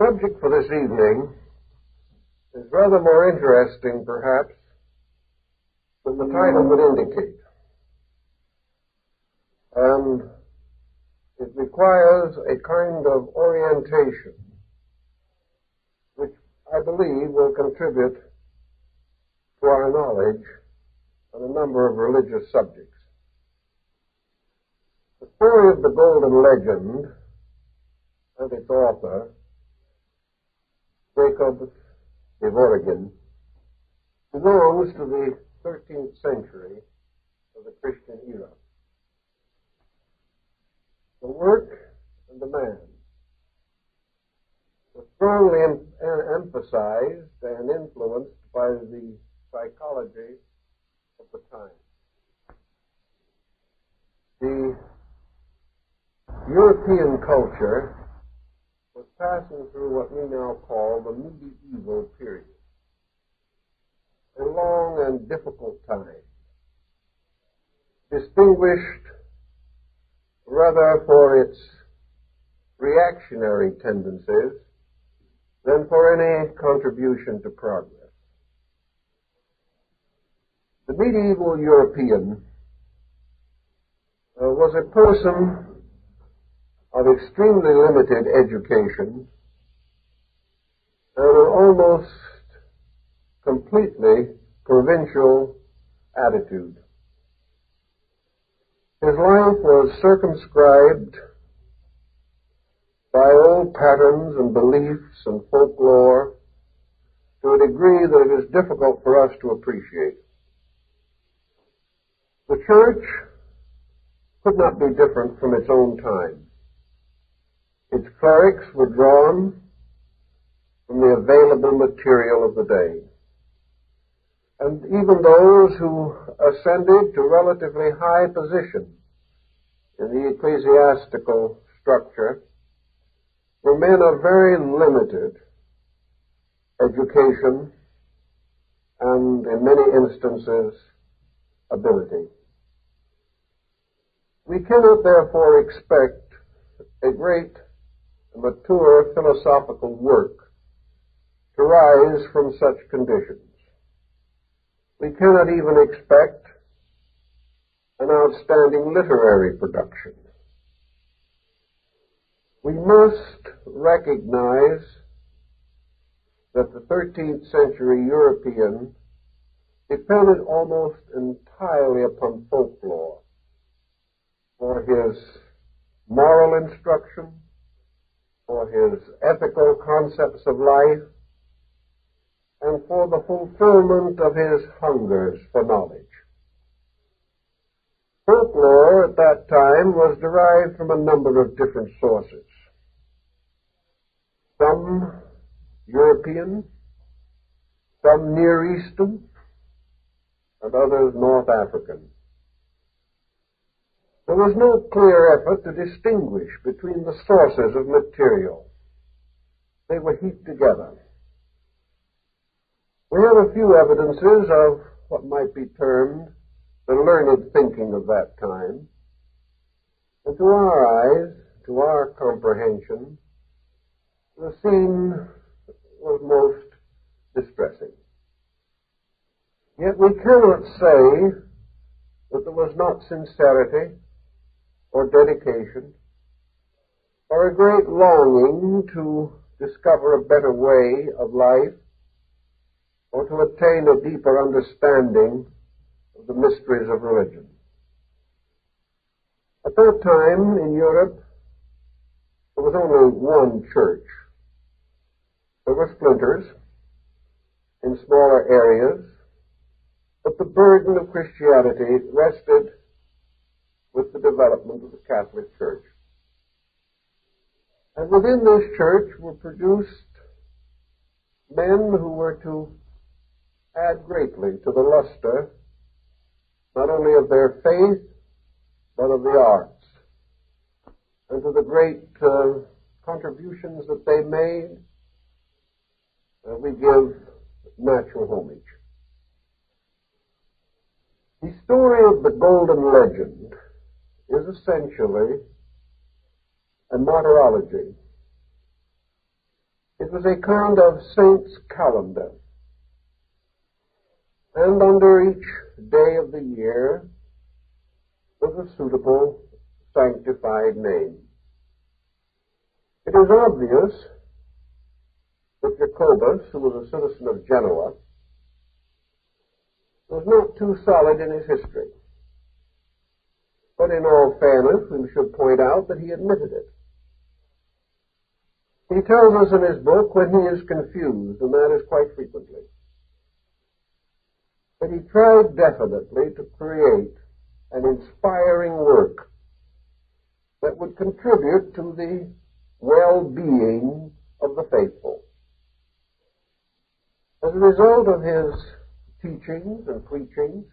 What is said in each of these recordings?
subject for this evening is rather more interesting, perhaps, than the title would indicate. And it requires a kind of orientation, which I believe will contribute to our knowledge on a number of religious subjects. The story of the Golden Legend and its author, Jacob Devoragin, belongs to the 13th century of the Christian era. The work and the man were strongly emphasized and influenced by the psychology of the time. The European culture was passing through what we now call the medieval period, a long and difficult time, distinguished rather for its reactionary tendencies than for any contribution to progress. The medieval European was a person of extremely limited education and an almost completely provincial attitude. His life was circumscribed by old patterns and beliefs and folklore to a degree that it is difficult for us to appreciate. The church could not be different from its own time. Its clerics were drawn from the available material of the day. And even those who ascended to relatively high position in the ecclesiastical structure were men of very limited education and, in many instances, ability. We cannot therefore expect a great mature philosophical work to rise from such conditions. We cannot even expect an outstanding literary production. We must recognize that the 13th century European depended almost entirely upon folklore for his moral instruction, for his ethical concepts of life, and for the fulfillment of his hungers for knowledge. Folklore at that time was derived from a number of different sources. Some European, some Near Eastern, and others North African. There was no clear effort to distinguish between the sources of material. They were heaped together. We have a few evidences of what might be termed the learned thinking of that time. And to our eyes, to our comprehension, the scene was most distressing. Yet we cannot say that there was not sincerity or dedication or a great longing to discover a better way of life or to attain a deeper understanding of the mysteries of religion. At that time in Europe, there was only one church. There were splinters in smaller areas, but the burden of Christianity rested with the development of the Catholic Church. And within this church were produced men who were to add greatly to the luster not only of their faith, but of the arts, and to the great contributions that they made, we give natural homage. The story of the Golden Legend is essentially a martyrology. It was a kind of saint's calendar, and under each day of the year was a suitable sanctified name. It is obvious that Jacobus, who was a citizen of Genoa, was not too solid in his history. But in all fairness, we should point out that he admitted it. He tells us in his book when he is confused, and that is quite frequently, that he tried definitely to create an inspiring work that would contribute to the well-being of the faithful. As a result of his teachings and preachings,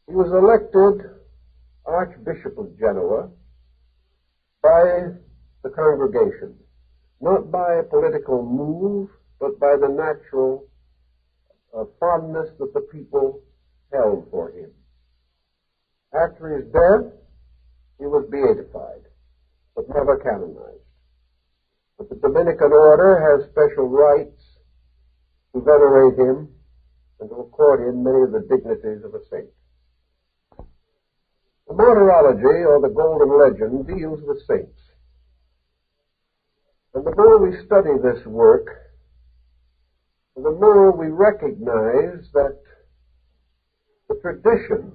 he was elected Archbishop of Genoa by the congregation, not by a political move, but by the natural fondness that the people held for him. After his death, he was beatified, but never canonized. But the Dominican order has special rights to venerate him and to accord him many of the dignities of a saint. The Martyrology, or the Golden Legend, deals with saints. And the more we study this work, the more we recognize that the tradition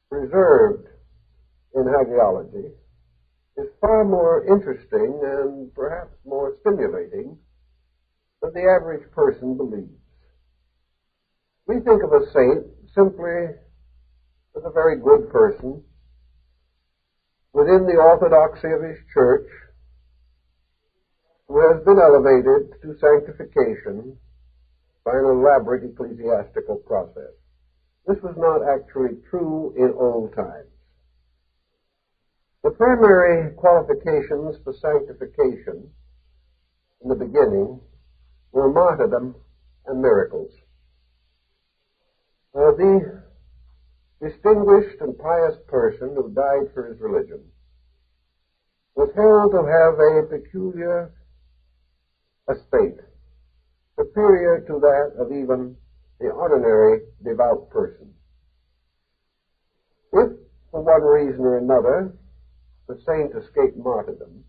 preserved in hagiology is far more interesting and perhaps more stimulating than the average person believes. We think of a saint simply as a very good person within the orthodoxy of his church who has been elevated to sanctification by an elaborate ecclesiastical process. This was not actually true in old times. The primary qualifications for sanctification in the beginning were martyrdom and miracles. The distinguished and pious person who died for his religion was held to have a peculiar estate, superior to that of even the ordinary devout person. If, for one reason or another, the saint escaped martyrdom,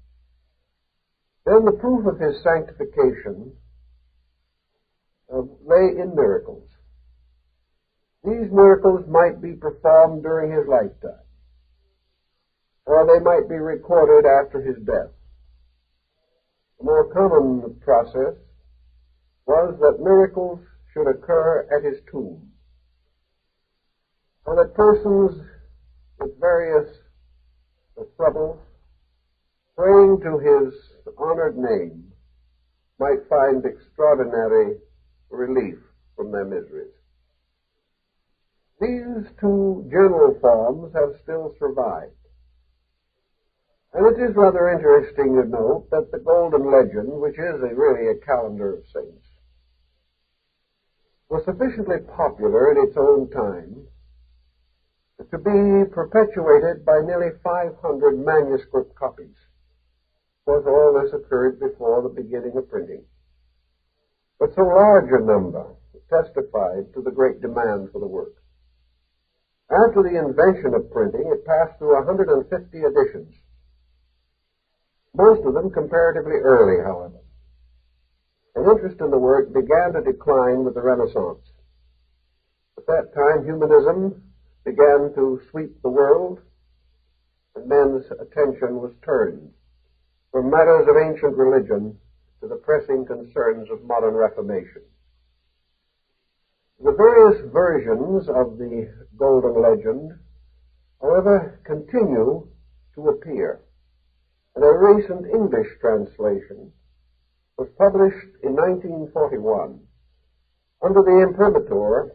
then the proof of his sanctification lay in miracles. These miracles might be performed during his lifetime, or they might be recorded after his death. The more common process was that miracles should occur at his tomb, so that persons with various troubles, praying to his honored name, might find extraordinary relief from their miseries. These two general forms have still survived. And it is rather interesting to note that the Golden Legend, which is really a calendar of saints, was sufficiently popular in its own time to be perpetuated by nearly 500 manuscript copies. Of course, all this occurred before the beginning of printing. But so large a number testified to the great demand for the work. After the invention of printing, it passed through 150 editions, most of them comparatively early, however. An interest in the work began to decline with the Renaissance. At that time, humanism began to sweep the world, and men's attention was turned from matters of ancient religion to the pressing concerns of modern reformation. The various versions of the Golden Legend, however, continue to appear, and a recent English translation was published in 1941 under the imprimatur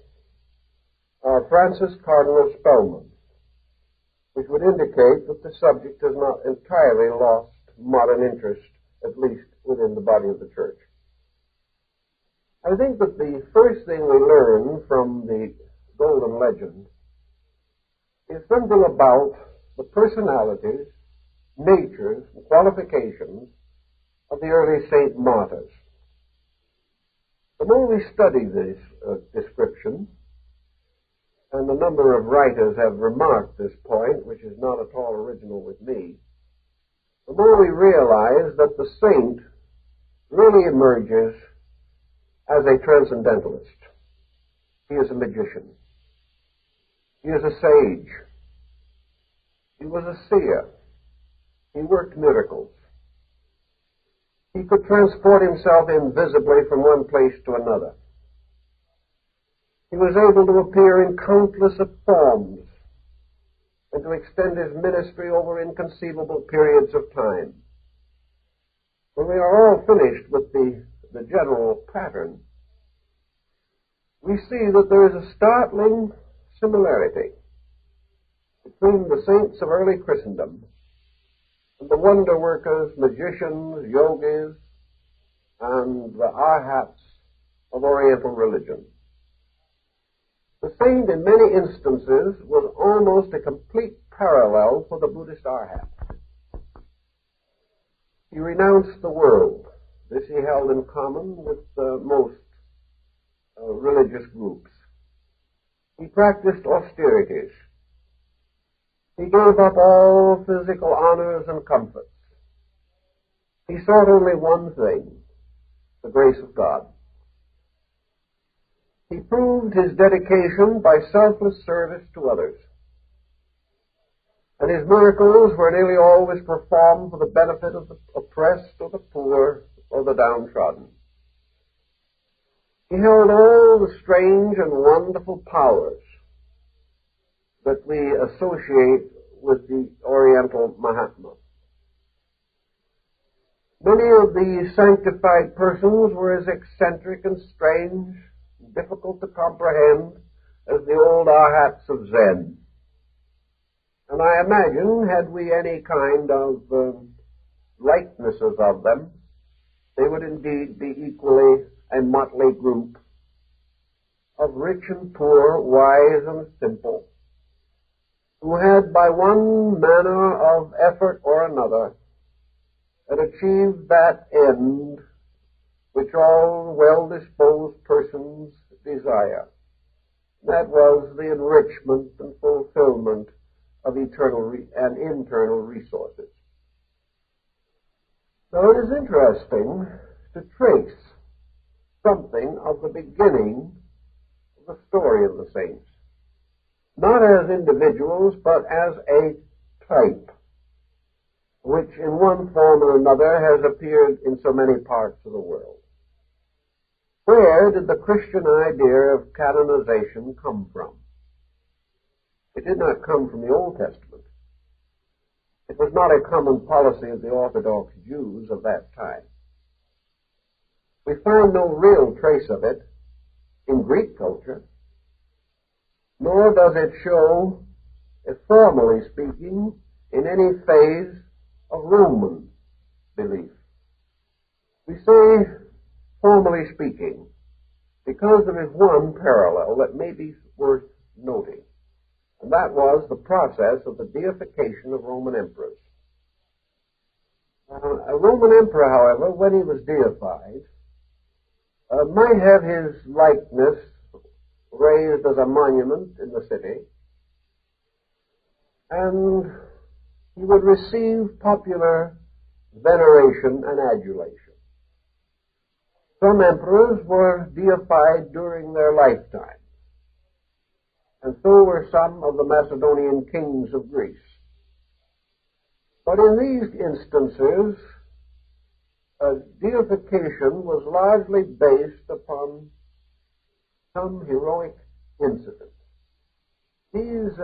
of Francis Cardinal Spellman, which would indicate that the subject has not entirely lost modern interest, at least within the body of the church. I think that the first thing we learn from the Golden Legend is something about the personalities, natures, and qualifications of the early saint martyrs. The more we study this description, and a number of writers have remarked this point, which is not at all original with me, the more we realize that the saint really emerges as a transcendentalist. He is a magician. He is a sage. He was a seer. He worked miracles. He could transport himself invisibly from one place to another. He was able to appear in countless of forms and to extend his ministry over inconceivable periods of time. When we are all finished with the general pattern, we see that there is a startling similarity between the saints of early Christendom and the wonder workers, magicians, yogis, and the arhats of Oriental religion. The saint, in many instances, was almost a complete parallel for the Buddhist arhat. He renounced the world. This he held in common with most religious groups. He practiced austerities. He gave up all physical honors and comforts. He sought only one thing, the grace of God. He proved his dedication by selfless service to others. And his miracles were nearly always performed for the benefit of the oppressed or the poor or the downtrodden. He held all the strange and wonderful powers that we associate with the Oriental Mahatma. Many of these sanctified persons were as eccentric and strange, difficult to comprehend as the old arhats of Zen. And I imagine, had we any kind of likenesses of them, they would indeed be equally a motley group of rich and poor, wise and simple, who had by one manner of effort or another had achieved that end which all well-disposed persons desire. That was the enrichment and fulfillment of eternal and internal resources. Now it is interesting to trace something of the beginning of the story of the saints, not as individuals, but as a type, which in one form or another has appeared in so many parts of the world. Where did the Christian idea of canonization come from? It did not come from the Old Testament. It was not a common policy of the Orthodox Jews of that time. We find no real trace of it in Greek culture, nor does it show, formally speaking, in any phase of Roman belief. We say, formally speaking, because there is one parallel that may be worth noting, and that was the process of the deification of Roman emperors. A Roman emperor, however, when he was deified, might have his likeness raised as a monument in the city, and he would receive popular veneration and adulation. Some emperors were deified during their lifetime, and so were some of the Macedonian kings of Greece. But in these instances, deification was largely based upon some heroic incident. These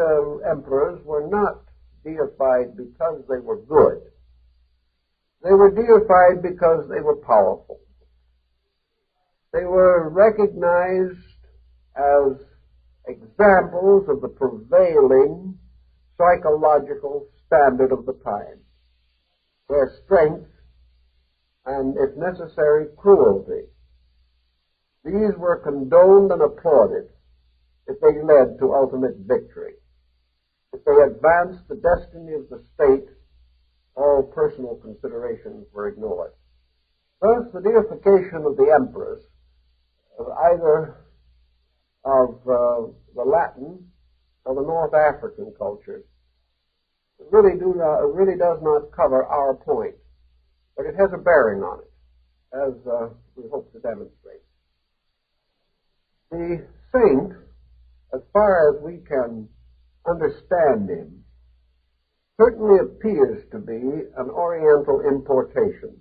emperors were not deified because they were good. They were deified because they were powerful. They were recognized as examples of the prevailing psychological standard of the time, where strength and, if necessary, cruelty, these were condoned and applauded if they led to ultimate victory. If they advanced the destiny of the state, all personal considerations were ignored. Thus, the deification of the emperors, either of the Latin or the North African cultures, really does not cover our point, but it has a bearing on it, as we hope to demonstrate. The saint, as far as we can understand him, certainly appears to be an Oriental importation.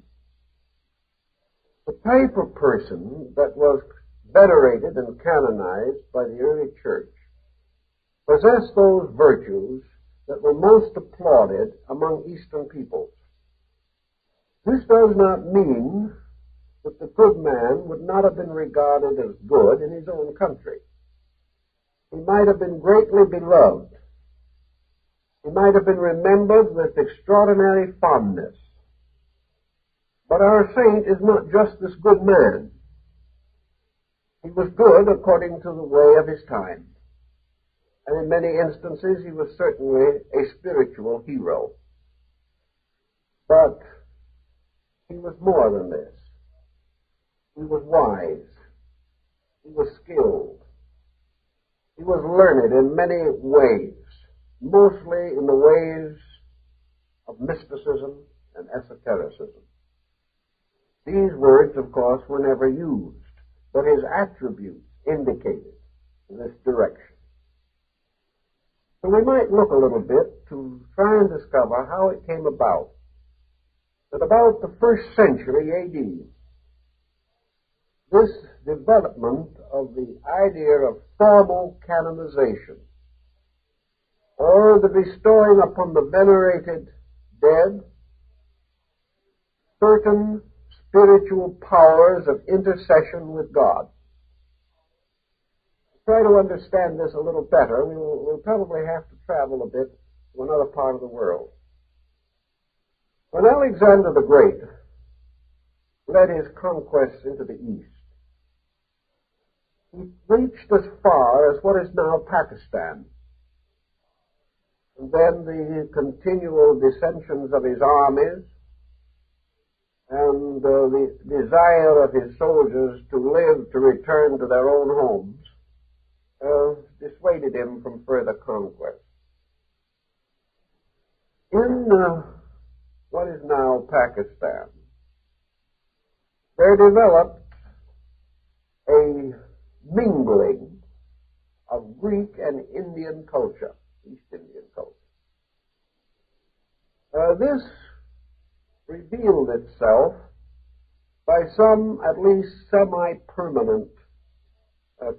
The type of person that was venerated and canonized by the early church possessed those virtues that were most applauded among Eastern peoples. This does not mean that the good man would not have been regarded as good in his own country. He might have been greatly beloved. He might have been remembered with extraordinary fondness. But our saint is not just this good man. He was good according to the way of his time. And in many instances, he was certainly a spiritual hero. But he was more than this. He was wise. He was skilled. He was learned in many ways, mostly in the ways of mysticism and esotericism. These words, of course, were never used, but his attributes indicated in this direction. So we might look a little bit to try and discover how it came about that about the 1st century A.D., this development of the idea of formal canonization, or the bestowing upon the venerated dead certain spiritual powers of intercession with God. To try to understand this a little better, we'll probably have to travel a bit to another part of the world. When Alexander the Great led his conquests into the East, he reached as far as what is now Pakistan. And then the continual dissensions of his armies and the desire of his soldiers to live to return to their own homes dissuaded him from further conquest. In what is now Pakistan, there developed a mingling of Greek and Indian culture, East Indian culture. This revealed itself by some, at least semi-permanent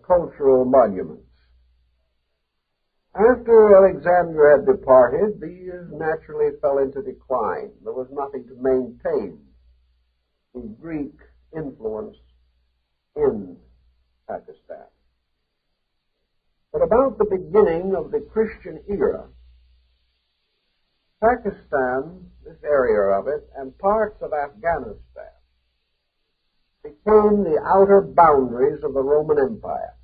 cultural monuments. After Alexander had departed, these naturally fell into decline. There was nothing to maintain the Greek influence in Pakistan. But about the beginning of the Christian era, Pakistan, this area of it, and parts of Afghanistan became the outer boundaries of the Roman Empire.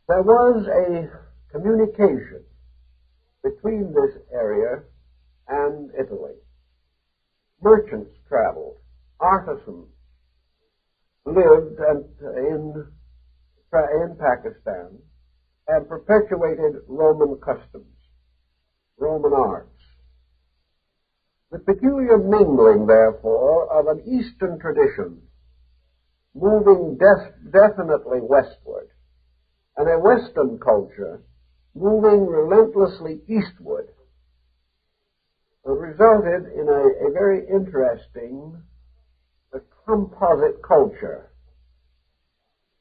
There was a communication between this area and Italy. Merchants traveled, artisans lived in Pakistan and perpetuated Roman customs, Roman arts. The peculiar mingling, therefore, of an Eastern tradition moving definitely westward and a Western culture moving relentlessly eastward resulted in a very interesting composite culture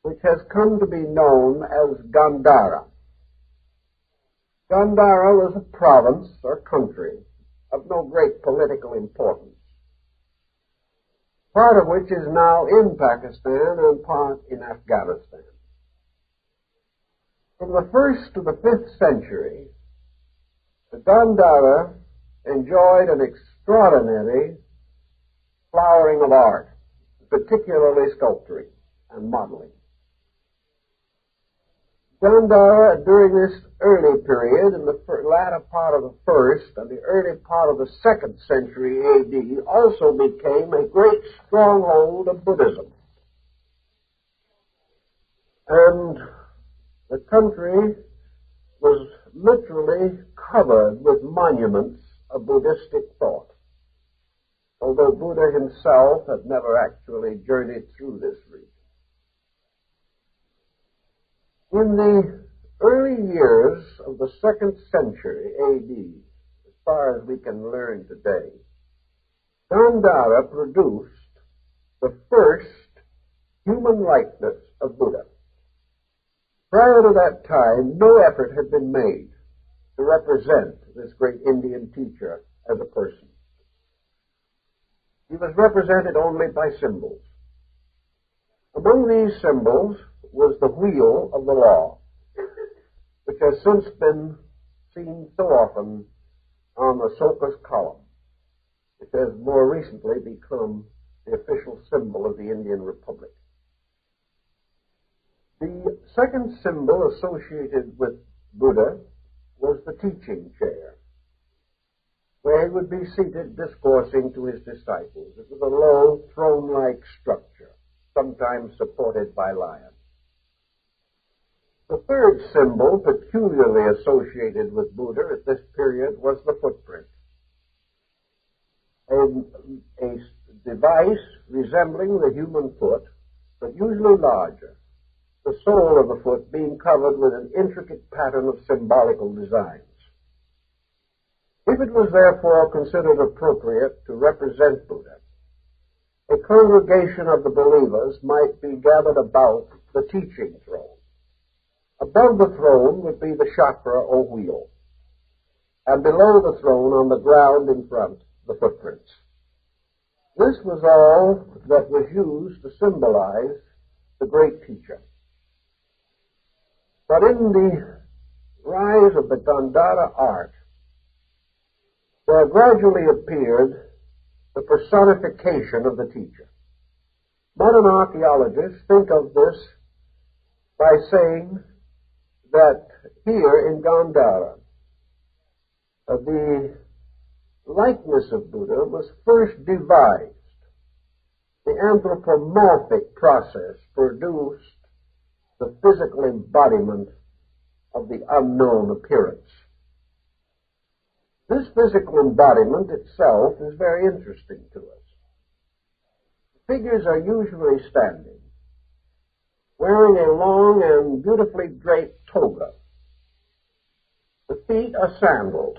which has come to be known as Gandhara. Gandhara was a province or country of no great political importance, part of which is now in Pakistan and part in Afghanistan. From the 1st to the 5th century, the Gandhara enjoyed an extraordinary flowering of art, particularly sculpturing and modeling. Gandhara, during this early period, in the latter part of the first and the early part of the second century A.D., also became a great stronghold of Buddhism. And the country was literally covered with monuments of Buddhistic thought, although Buddha himself had never actually journeyed through this region. In the early years of the second century A.D., as far as we can learn today, Gandhara produced the first human likeness of Buddha. Prior to that time, no effort had been made to represent this great Indian teacher as a person. He was represented only by symbols. Among these symbols was the wheel of the law, which has since been seen so often on Asoka's column. It has more recently become the official symbol of the Indian Republic. The second symbol associated with Buddha was the teaching chair, where he would be seated discoursing to his disciples. It was a low, throne-like structure, sometimes supported by lions. The third symbol peculiarly associated with Buddha at this period was the footprint, a device resembling the human foot, but usually larger, the sole of the foot being covered with an intricate pattern of symbolical designs. If it was therefore considered appropriate to represent Buddha, a congregation of the believers might be gathered about the teaching throne. Above the throne would be the chakra or wheel, and below the throne on the ground in front, the footprints. This was all that was used to symbolize the great teacher. But in the rise of the Gandhara art, there gradually appeared the personification of the teacher. Modern archaeologists think of this by saying that here in Gandhara, the likeness of Buddha was first devised. The anthropomorphic process produced the physical embodiment of the unknown appearance. This physical embodiment itself is very interesting to us. Figures are usually standing, wearing a long and beautifully draped toga. The feet are sandaled,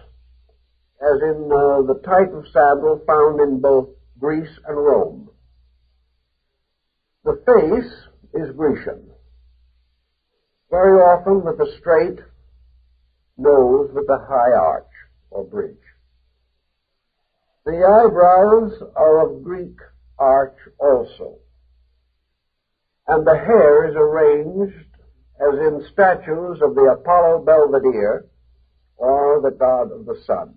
as in the type of sandal found in both Greece and Rome. The face is Grecian, very often with a straight nose with a high arch or bridge. The eyebrows are of Greek arch also, and the hair is arranged as in statues of the Apollo Belvedere or the god of the sun.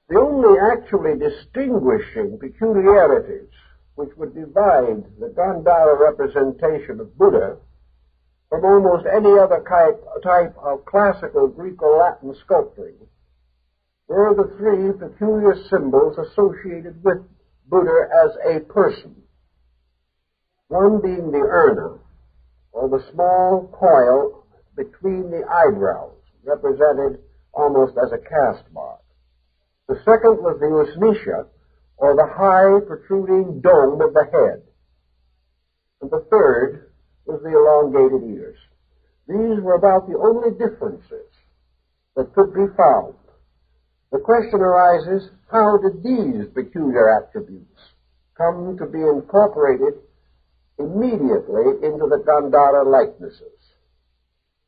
The only actually distinguishing peculiarities which would divide the Gandhara representation of Buddha from almost any other type of classical Greek or Latin sculpturing were the three peculiar symbols associated with Buddha as a person. One being the urna, or the small coil between the eyebrows, represented almost as a caste mark. The second was the usnisha, or the high protruding dome of the head. And the third was the elongated ears. These were about the only differences that could be found. The question arises, how did these peculiar attributes come to be incorporated immediately into the Gandhara likenesses?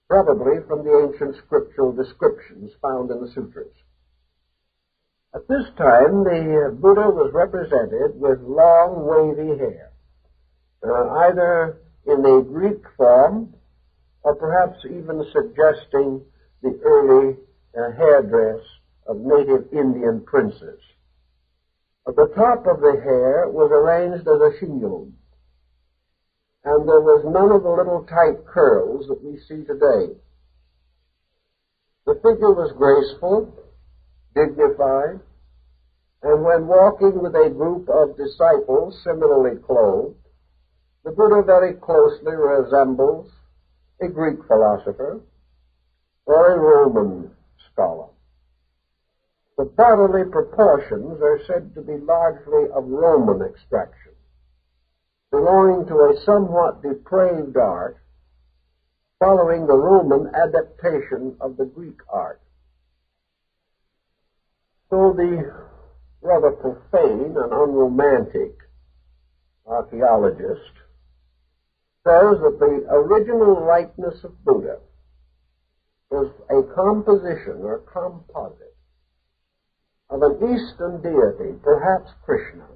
Probably from the ancient scriptural descriptions found in the sutras. At this time, the Buddha was represented with long, wavy hair, either in a Greek form or perhaps even suggesting the early hairdress of native Indian princes. At the top of the hair was arranged as a chignon, and there was none of the little tight curls that we see today. The figure was graceful, dignified, and when walking with a group of disciples similarly clothed, the Buddha very closely resembles a Greek philosopher or a Roman scholar. The bodily proportions are said to be largely of Roman extraction, belonging to a somewhat depraved art, following the Roman adaptation of the Greek art. So the rather profane and unromantic archaeologist says that the original likeness of Buddha was a composition or composite of an Eastern deity, perhaps Krishna,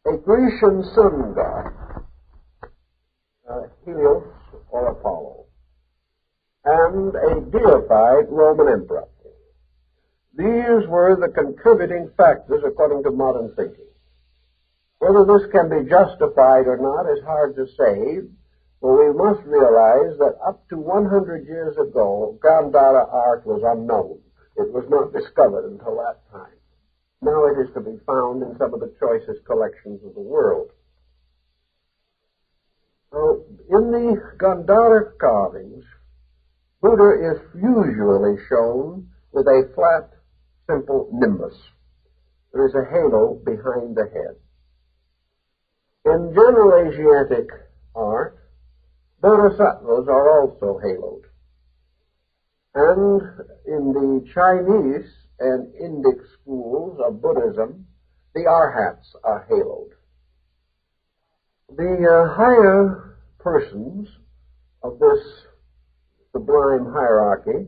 a Grecian sun god, Helios or Apollo, and a deified Roman emperor. These were the contributing factors according to modern thinking. Whether this can be justified or not is hard to say, but we must realize that up to 100 years ago, Gandhara art was unknown. It was not discovered until that time. Now it is to be found in some of the choicest collections of the world. Now, in the Gandhara carvings, Buddha is usually shown with a flat, simple nimbus. There is a halo behind the head. In general Asiatic art, bodhisattvas are also haloed. And in the Chinese and Indic schools of Buddhism, the arhats are haloed. The higher persons of this sublime hierarchy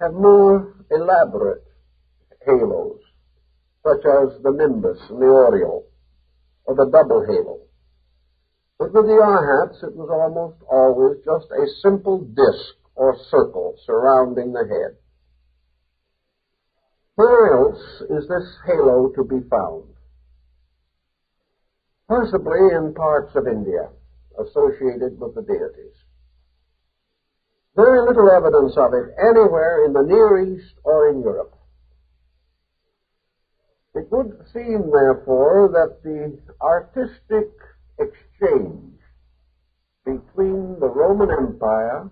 have more elaborate halos, such as the nimbus and the aureole, or the double halo. But with the arhats, it was almost always just a simple disk or circle surrounding the head. Where else is this halo to be found? Possibly in parts of India, associated with the deities. Very little evidence of it anywhere in the Near East or in Europe. It would seem, therefore, that the artistic exchange between the Roman Empire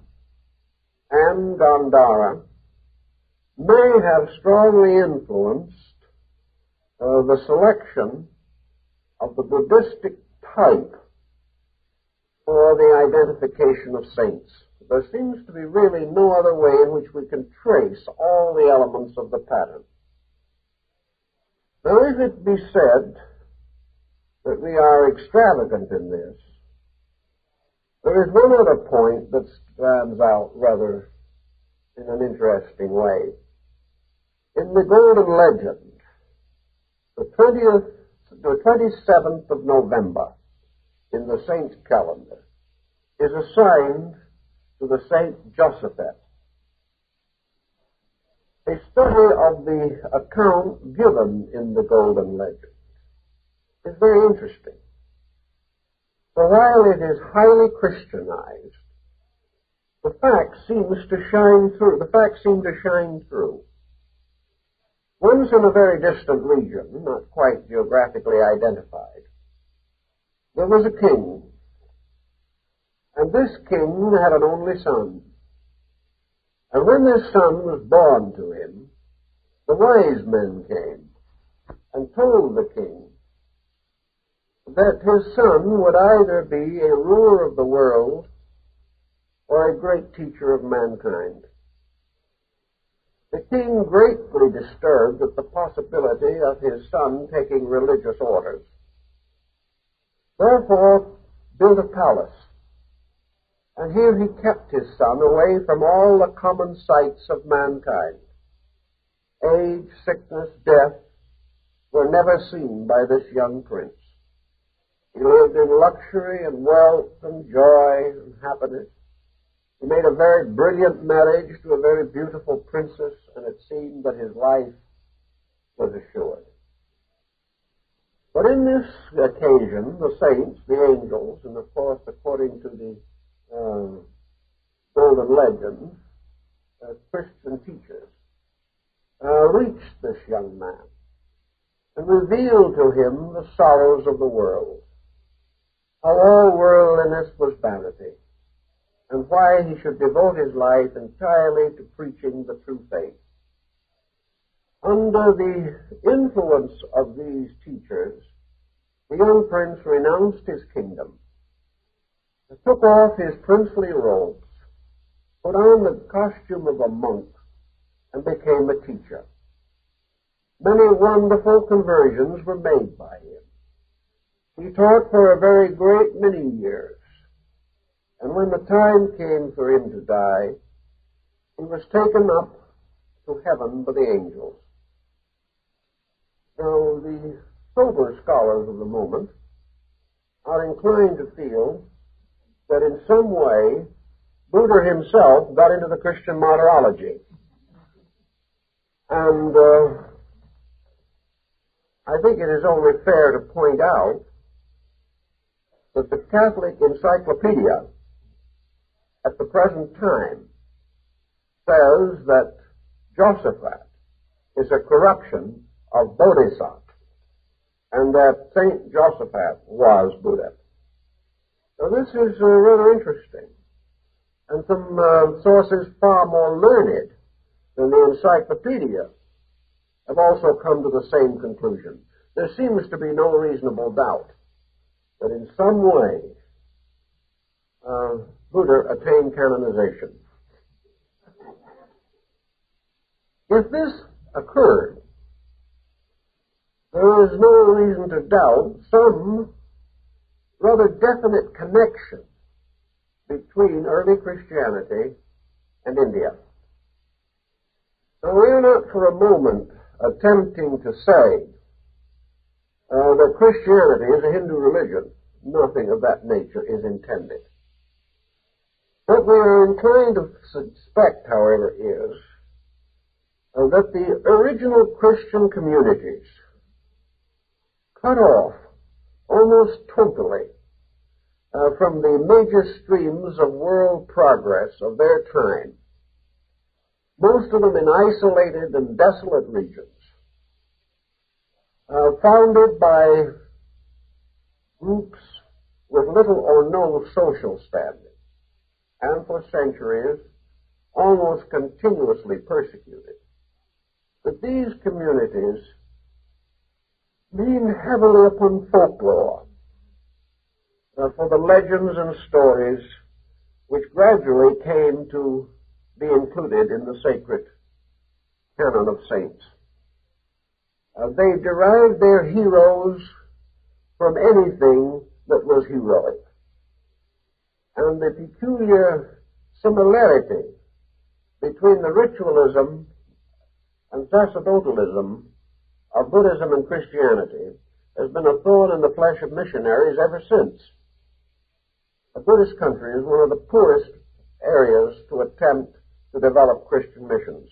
and Gandhara may have strongly influenced the selection of the Buddhistic type for the identification of saints. There seems to be really no other way in which we can trace all the elements of the pattern. Now, if it be said that we are extravagant in this, there is one other point that stands out rather in an interesting way. In the Golden Legend, the 27th of November in the saint's calendar is assigned to the Saint Josaphat. A study of the account given in the Golden Legend is very interesting. For while it is highly Christianized, the facts seem to shine through. Once in a very distant region, not quite geographically identified, there was a king, and this king had an only son. And when this son was born to him, the wise men came and told the king that his son would either be a ruler of the world or a great teacher of mankind. The king, greatly disturbed at the possibility of his son taking religious orders, therefore built a palace. And here he kept his son away from all the common sights of mankind. Age, sickness, death were never seen by this young prince. He lived in luxury and wealth and joy and happiness. He made a very brilliant marriage to a very beautiful princess, and it seemed that his life was assured. But in this occasion, the saints, the angels, and of course, according to the golden legend, Christian teachers, reached this young man and revealed to him the sorrows of the world, how all worldliness was vanity, and why he should devote his life entirely to preaching the true faith. Under the influence of these teachers, the young prince renounced his kingdom, took off his princely robes, put on the costume of a monk, and became a teacher. Many wonderful conversions were made by him. He taught for a very great many years, and when the time came for him to die, he was taken up to heaven by the angels. Now, the sober scholars of the moment are inclined to feel that in some way Buddha himself got into the Christian martyrology. And I think it is only fair to point out that the Catholic encyclopedia at the present time says that Josaphat is a corruption of Bodhisattva, and that Saint Josaphat was Buddha. Now this is rather interesting, and some sources far more learned than the encyclopedia have also come to the same conclusion. There seems to be no reasonable doubt that in some way Buddha attained canonization. If this occurred, there is no reason to doubt some rather definite connection between early Christianity and India. Now, we are not for a moment attempting to say that Christianity is a Hindu religion. Nothing of that nature is intended. What we are inclined to suspect, however, is that the original Christian communities cut off almost totally from the major streams of world progress of their time, most of them in isolated and desolate regions, founded by groups with little or no social standing, and for centuries almost continuously persecuted. But these communities lean heavily upon folklore for the legends and stories which gradually came to be included in the sacred canon of saints. They derived their heroes from anything that was heroic. And the peculiar similarity between the ritualism and sacerdotalism of Buddhism and Christianity has been a thorn in the flesh of missionaries ever since. The Buddhist country is one of the poorest areas to attempt to develop Christian missions.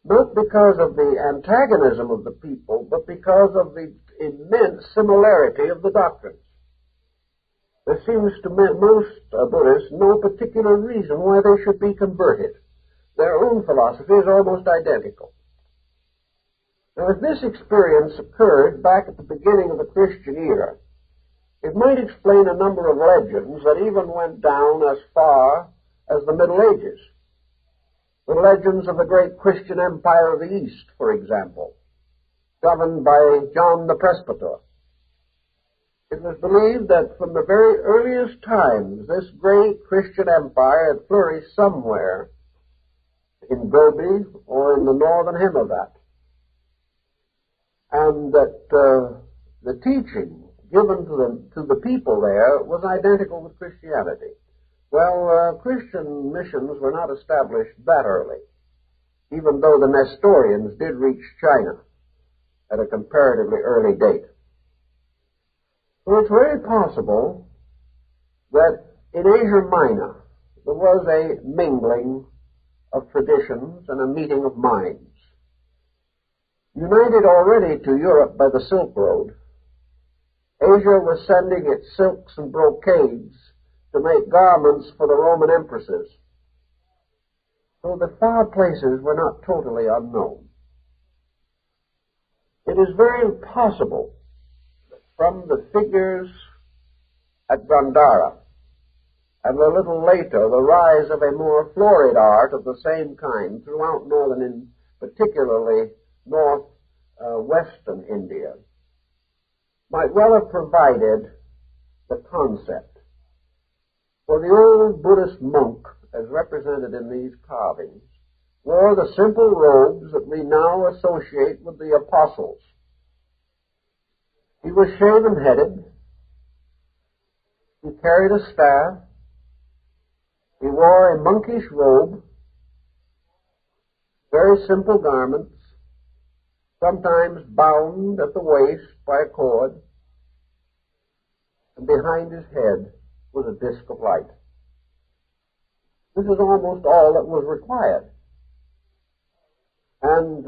Not because of the antagonism of the people, but because of the immense similarity of the doctrines. There seems to most Buddhists no particular reason why they should be converted. Their own philosophy is almost identical. Now, if this experience occurred back at the beginning of the Christian era, it might explain a number of legends that even went down as far as the Middle Ages. The legends of the great Christian Empire of the East, for example, governed by John the Presbyter. It was believed that from the very earliest times, this great Christian empire had flourished somewhere in Gobi or in the northern Himavad, and that the teaching given to the people there was identical with Christianity. Well, Christian missions were not established that early, even though the Nestorians did reach China at a comparatively early date. So it's very possible that in Asia Minor there was a mingling of traditions and a meeting of minds. United already to Europe by the Silk Road, Asia was sending its silks and brocades to make garments for the Roman empresses. So the far places were not totally unknown. It is very possible that from the figures at Gandhara, and a little later the rise of a more florid art of the same kind throughout northern and particularly northwestern India, might well have provided the concept. For the old Buddhist monk, as represented in these carvings, wore the simple robes that we now associate with the apostles. He was shaven-headed. He carried a staff. He wore a monkish robe, very simple garments, sometimes bound at the waist by a cord, and behind his head was a disk of light. This is almost all that was required. And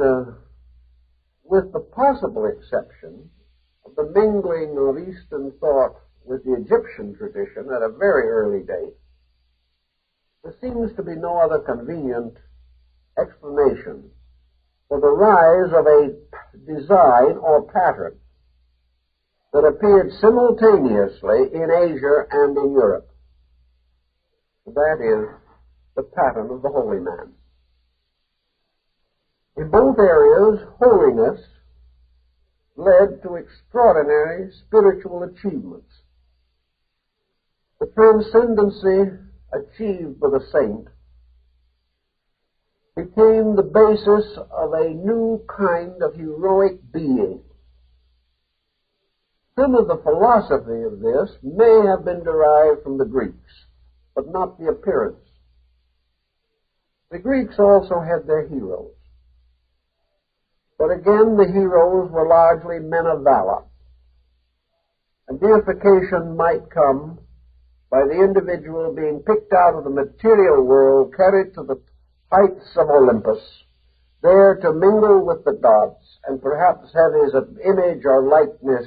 with the possible exception of the mingling of Eastern thought with the Egyptian tradition at a very early date, there seems to be no other convenient explanation for the rise of a design or pattern that appeared simultaneously in Asia and in Europe. That is the pattern of the holy man. In both areas, holiness led to extraordinary spiritual achievements. The transcendency achieved by the saint became the basis of a new kind of heroic being. Some of the philosophy of this may have been derived from the Greeks, but not the appearance. The Greeks also had their heroes. But again, the heroes were largely men of valor. And deification might come by the individual being picked out of the material world, carried to the heights of Olympus, there to mingle with the gods, and perhaps have his image or likeness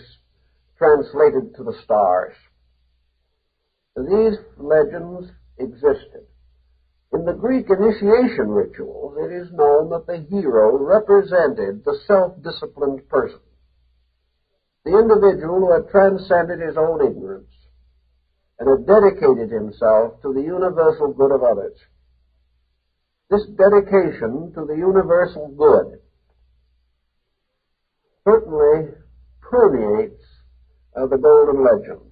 translated to the stars. These legends existed. In the Greek initiation rituals, it is known that the hero represented the self-disciplined person, the individual who had transcended his own ignorance and had dedicated himself to the universal good of others. This dedication to the universal good certainly permeates the Golden Legend,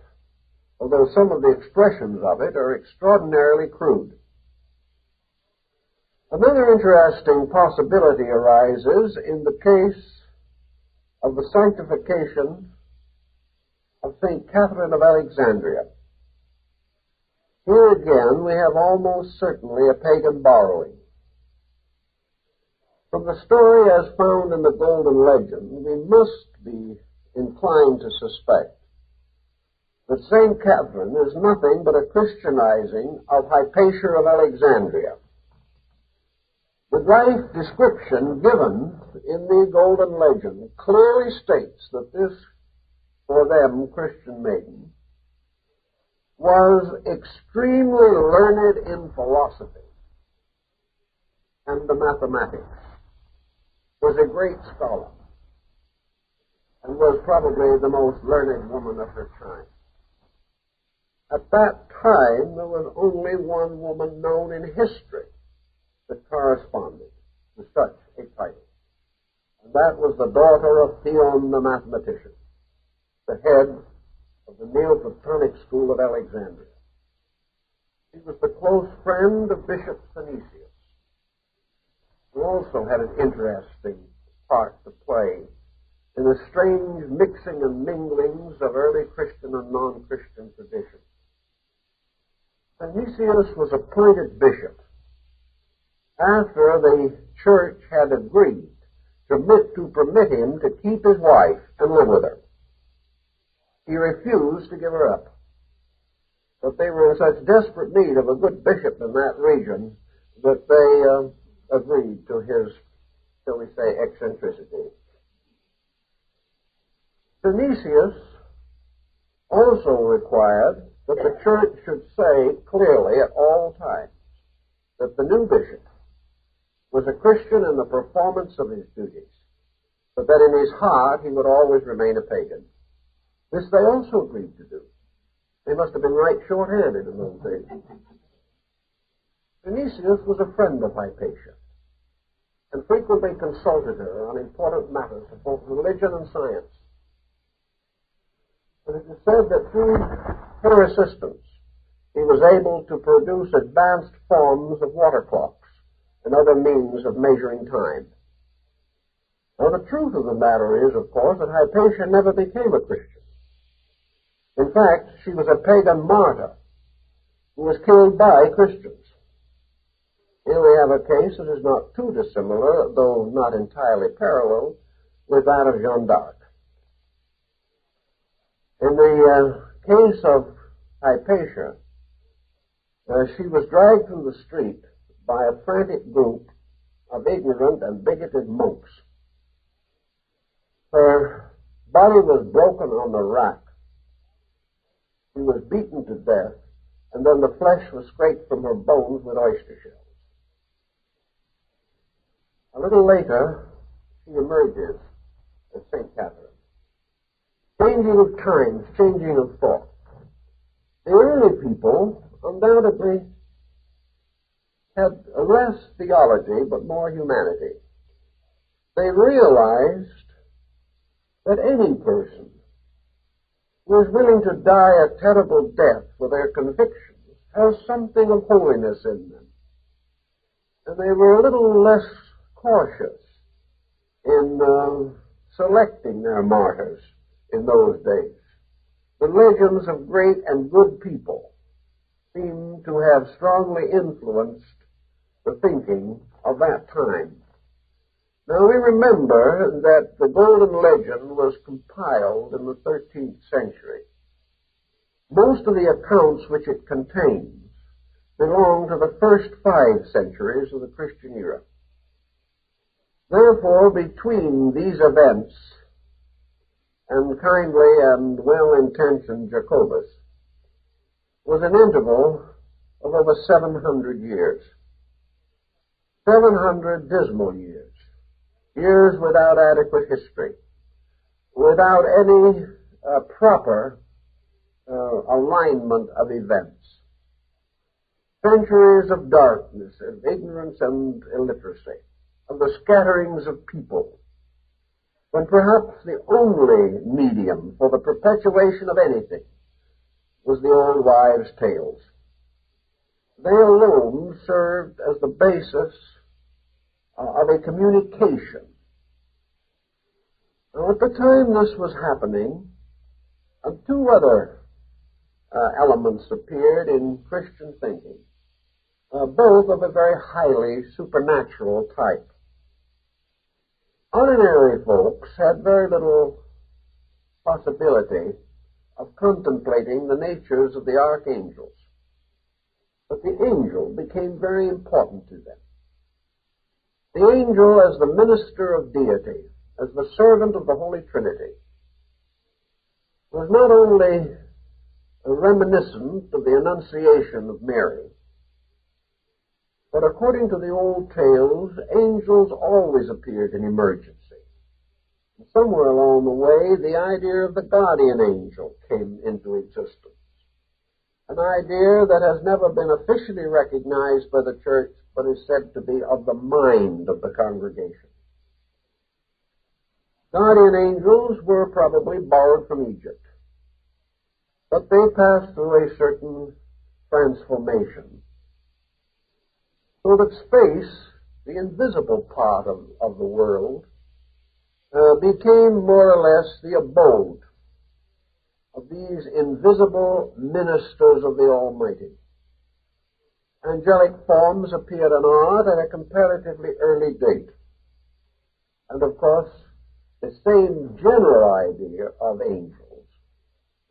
although some of the expressions of it are extraordinarily crude. Another interesting possibility arises in the case of the sanctification of St. Catherine of Alexandria. Here again we have almost certainly a pagan borrowing. From the story as found in the Golden Legend, we must be inclined to suspect that St. Catherine is nothing but a Christianizing of Hypatia of Alexandria. The life description given in the Golden Legend clearly states that this, for them, Christian maiden was extremely learned in philosophy and the mathematics, was a great scholar, and was probably the most learned woman of her time. At that time, there was only one woman known in history that corresponded to such a title, and that was the daughter of Theon the mathematician, the head of the Neoplatonic school of Alexandria. She was the close friend of Bishop Synesius, who also had an interesting part to play in the strange mixing and minglings of early Christian and non-Christian traditions. Synesius was appointed bishop after the church had agreed to permit him to keep his wife and live with her. He refused to give her up. But they were in such desperate need of a good bishop in that region that they agreed to his, shall we say, eccentricity. Synesius also required that the church should say clearly at all times that the new bishop was a Christian in the performance of his duties, but that in his heart he would always remain a pagan. This they also agreed to do. They must have been right short-handed in those days. Dionysius was a friend of Hypatia and frequently consulted her on important matters of both religion and science. But it is said that through her assistance, he was able to produce advanced forms of water clocks and other means of measuring time. Now, the truth of the matter is, of course, that Hypatia never became a Christian. In fact, she was a pagan martyr who was killed by Christians. Here we have a case that is not too dissimilar, though not entirely parallel, with that of Jeanne d'Arc. In the case of Hypatia, she was dragged through the street by a frantic group of ignorant and bigoted monks. Her body was broken on the rack. She was beaten to death, and then the flesh was scraped from her bones with oyster shells. A little later, she emerges as St. Catherine. Changing of times, changing of thought. The early people undoubtedly had less theology but more humanity. They realized that any person who is willing to die a terrible death for their convictions has something of holiness in them. And they were a little less cautious in selecting their martyrs in those days. The legends of great and good people seem to have strongly influenced the thinking of that time. Now we remember that the Golden Legend was compiled in the 13th century. Most of the accounts which it contains belong to the first 5 centuries of the Christian era. Therefore, between these events and kindly and well-intentioned Jacobus was an interval of over 700 years. 700 dismal years. Years without adequate history, without any proper alignment of events. Centuries of darkness, of ignorance and illiteracy, of the scatterings of people, when perhaps the only medium for the perpetuation of anything was the old wives' tales. They alone served as the basis of a communication. Now, at the time this was happening, 2 other elements appeared in Christian thinking, both of a very highly supernatural type. Ordinary folks had very little possibility of contemplating the natures of the archangels, but the angel became very important to them. The angel as the minister of deity, as the servant of the Holy Trinity, was not only reminiscent of the Annunciation of Mary, but according to the old tales, angels always appeared in emergency. And somewhere along the way, the idea of the guardian angel came into existence, an idea that has never been officially recognized by the Church, but is said to be of the mind of the congregation. Guardian angels were probably borrowed from Egypt, but they passed through a certain transformation, so that space, the invisible part of the world, became more or less the abode of these invisible ministers of the Almighty. Angelic forms appeared on art at a comparatively early date. And of course, the same general idea of angels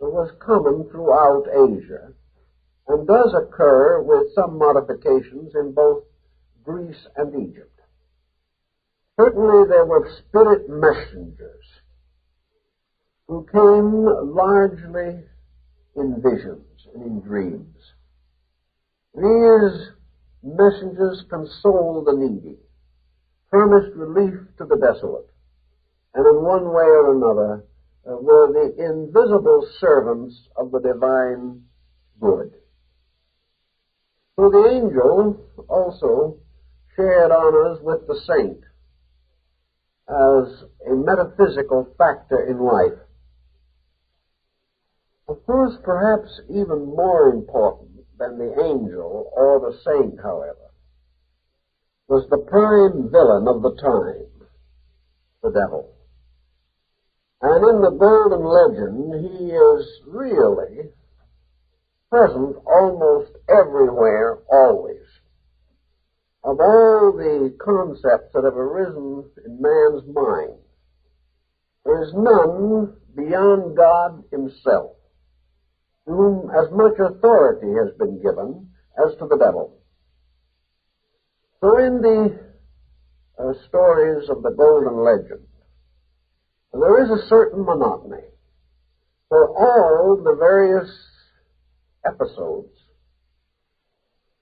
was common throughout Asia and does occur with some modifications in both Greece and Egypt. Certainly there were spirit messengers who came largely in visions and in dreams. These messengers consoled the needy, promised relief to the desolate, and in one way or another were the invisible servants of the divine good. So the angel also shared honors with the saint as a metaphysical factor in life. Of course, perhaps even more important than the angel or the saint, however, was the prime villain of the time, the devil. And in the Golden Legend, he is really present almost everywhere, always. Of all the concepts that have arisen in man's mind, there is none beyond God himself, to whom as much authority has been given as to the devil. So in the stories of the Golden Legend, there is a certain monotony. For all the various episodes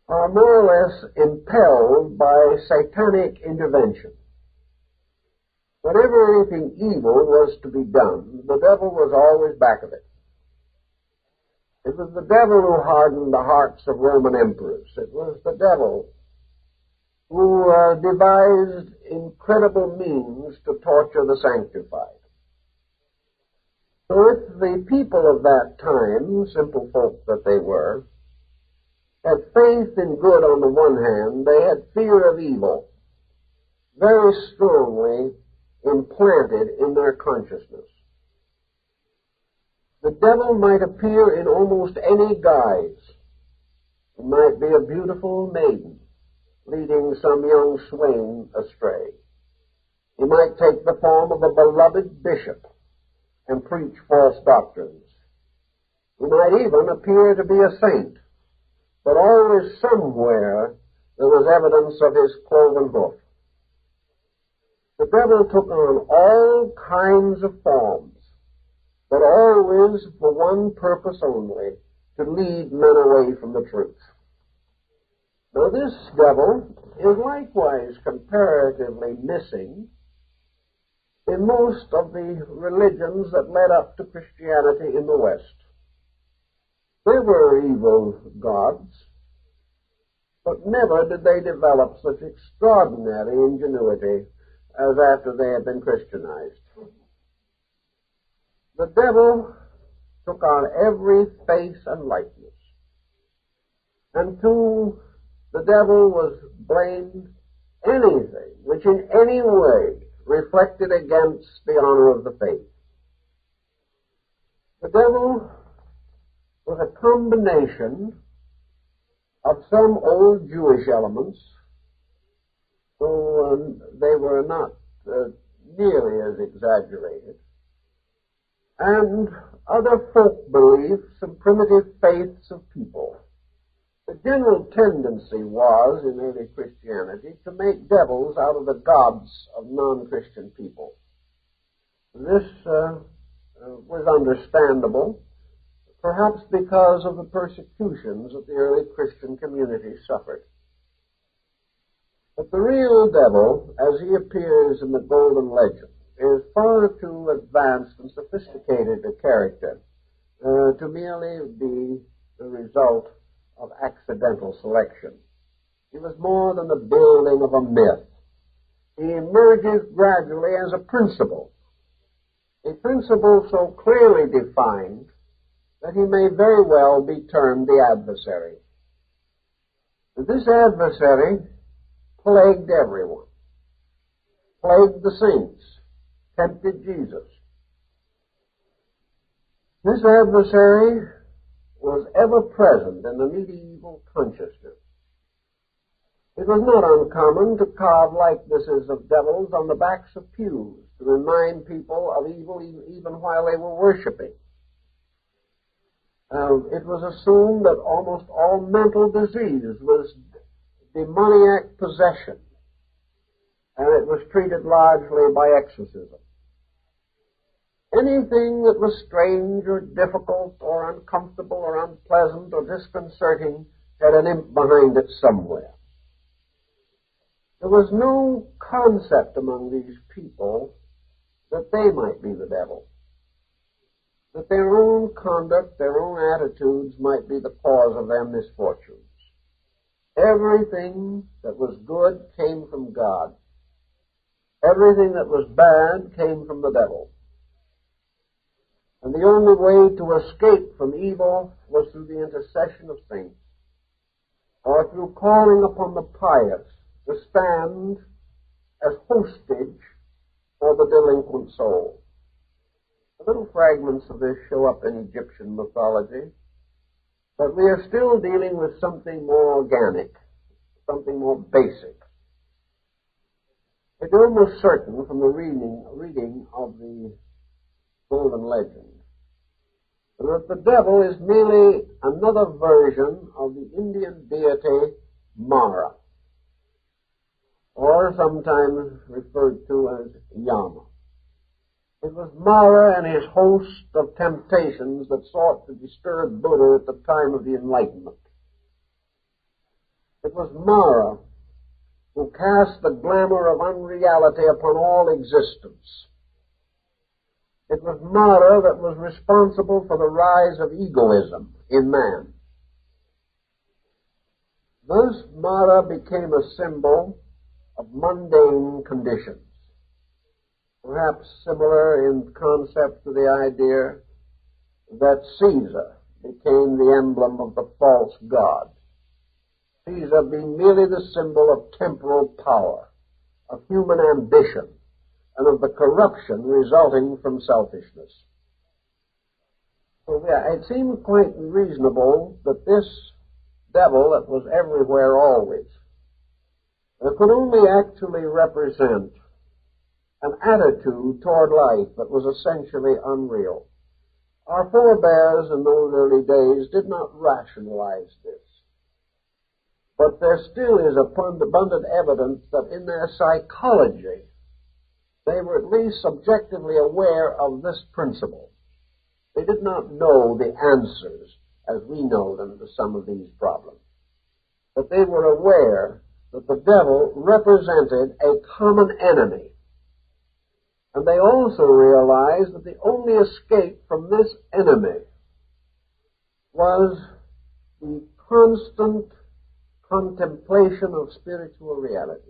are more or less impelled by satanic intervention. Whenever anything evil was to be done, the devil was always back of it. It was the devil who hardened the hearts of Roman emperors. It was the devil who devised incredible means to torture the sanctified. So if the people of that time, simple folk that they were, had faith in good on the one hand, they had fear of evil very strongly implanted in their consciousness. The devil might appear in almost any guise. It might be a beautiful maiden leading some young swain astray. He might take the form of a beloved bishop and preach false doctrines. He might even appear to be a saint, but always somewhere there was evidence of his cloven hoof. The devil took on all kinds of forms, but always for one purpose only, to lead men away from the truth. Now this devil is likewise comparatively missing in most of the religions that led up to Christianity in the West. There were evil gods, but never did they develop such extraordinary ingenuity as after they had been Christianized. The devil took on every face and likeness, and to the devil was blamed anything which in any way reflected against the honor of the faith. The devil was a combination of some old Jewish elements, though they were not nearly as exaggerated, and other folk beliefs and primitive faiths of people. The general tendency was, in early Christianity, to make devils out of the gods of non-Christian people. This was understandable, perhaps because of the persecutions that the early Christian community suffered. But the real devil, as he appears in the Golden Legend, is far too advanced and sophisticated a character to merely be the result of accidental selection. He was more than the building of a myth. He emerges gradually as a principle so clearly defined that he may very well be termed the adversary. This adversary plagued everyone, plagued the saints, tempted Jesus. This adversary was ever present in the medieval consciousness. It was not uncommon to carve likenesses of devils on the backs of pews to remind people of evil even while they were worshiping. It was assumed that almost all mental disease was demoniac possession, and it was treated largely by exorcism. Anything that was strange or difficult or uncomfortable or unpleasant or disconcerting had an imp behind it somewhere. There was no concept among these people that they might be the devil, that their own conduct, their own attitudes might be the cause of their misfortunes. Everything that was good came from God. Everything that was bad came from the devil. And the only way to escape from evil was through the intercession of saints, or through calling upon the pious to stand as hostage for the delinquent soul. The little fragments of this show up in Egyptian mythology, but we are still dealing with something more organic, something more basic. It's almost certain from the reading of the Golden Legend that the devil is merely another version of the Indian deity Mara, or sometimes referred to as Yama. It was Mara and his host of temptations that sought to disturb Buddha at the time of the Enlightenment. It was Mara who cast the glamour of unreality upon all existence. It was Mara that was responsible for the rise of egoism in man. Thus, Mara became a symbol of mundane conditions, perhaps similar in concept to the idea that Caesar became the emblem of the false god. Caesar being merely the symbol of temporal power, of human ambition, and of the corruption resulting from selfishness. So it seemed quite reasonable that this devil that was everywhere always could only actually represent an attitude toward life that was essentially unreal. Our forebears in those early days did not rationalize this. But there still is abundant evidence that in their psychology, they were at least subjectively aware of this principle. They did not know the answers as we know them to some of these problems. But they were aware that the devil represented a common enemy. And they also realized that the only escape from this enemy was the constant contemplation of spiritual realities.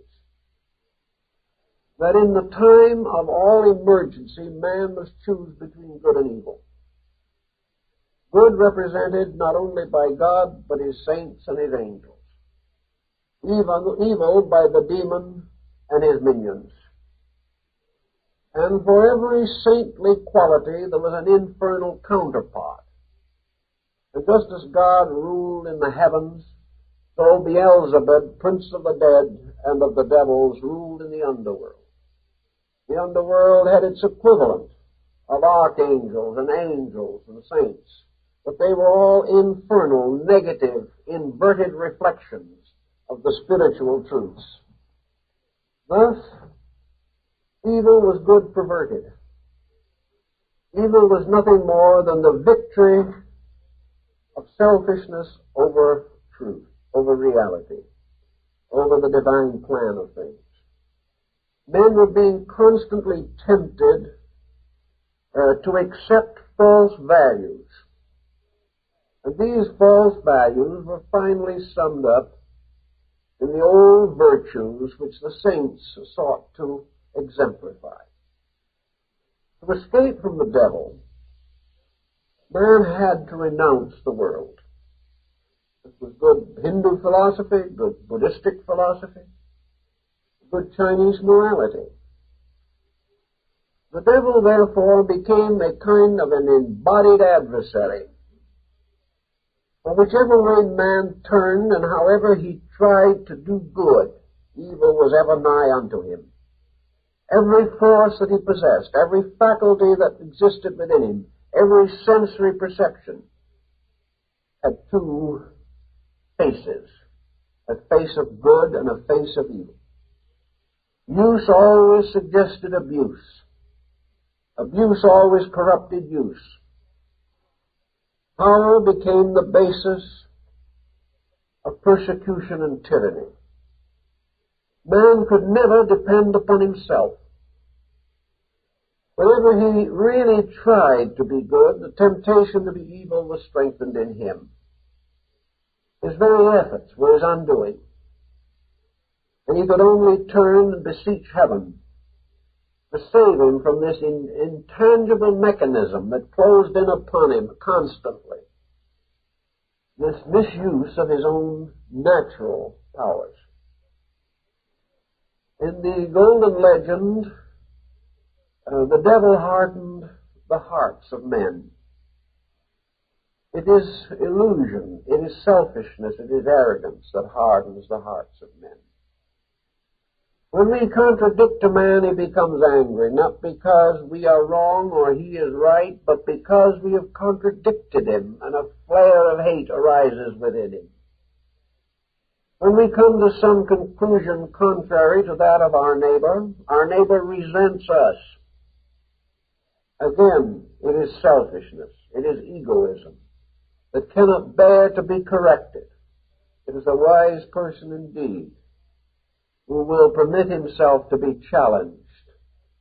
That in the time of all emergency, man must choose between good and evil. Good represented not only by God, but his saints and his angels. Evil by the demon and his minions. And for every saintly quality, there was an infernal counterpart. And just as God ruled in the heavens, so Beelzebub, prince of the dead and of the devils, ruled in the underworld. The underworld had its equivalent of archangels and angels and saints, but they were all infernal, negative, inverted reflections of the spiritual truths. Thus, evil was good perverted. Evil was nothing more than the victory of selfishness over truth, over reality, over the divine plan of things. Men were being constantly tempted to accept false values. And these false values were finally summed up in the old virtues which the saints sought to exemplify. To escape from the devil, man had to renounce the world. It was good Hindu philosophy, good Buddhistic philosophy, good Chinese morality. The devil, therefore, became a kind of an embodied adversary. For whichever way man turned and however he tried to do good, evil was ever nigh unto him. Every force that he possessed, every faculty that existed within him, every sensory perception had two faces, a face of good and a face of evil. Use always suggested abuse. Abuse always corrupted use. Power became the basis of persecution and tyranny. Man could never depend upon himself. Whenever he really tried to be good, the temptation to be evil was strengthened in him. His very efforts were his undoing. And he could only turn and beseech heaven to save him from this intangible mechanism that closed in upon him constantly, this misuse of his own natural powers. In the golden legend, the devil hardened the hearts of men. It is illusion, it is selfishness, it is arrogance that hardens the hearts of men. When we contradict a man, he becomes angry, not because we are wrong or he is right, but because we have contradicted him, and a flare of hate arises within him. When we come to some conclusion contrary to that of our neighbor resents us. Again, it is selfishness, it is egoism that cannot bear to be corrected. It is a wise person indeed who will permit himself to be challenged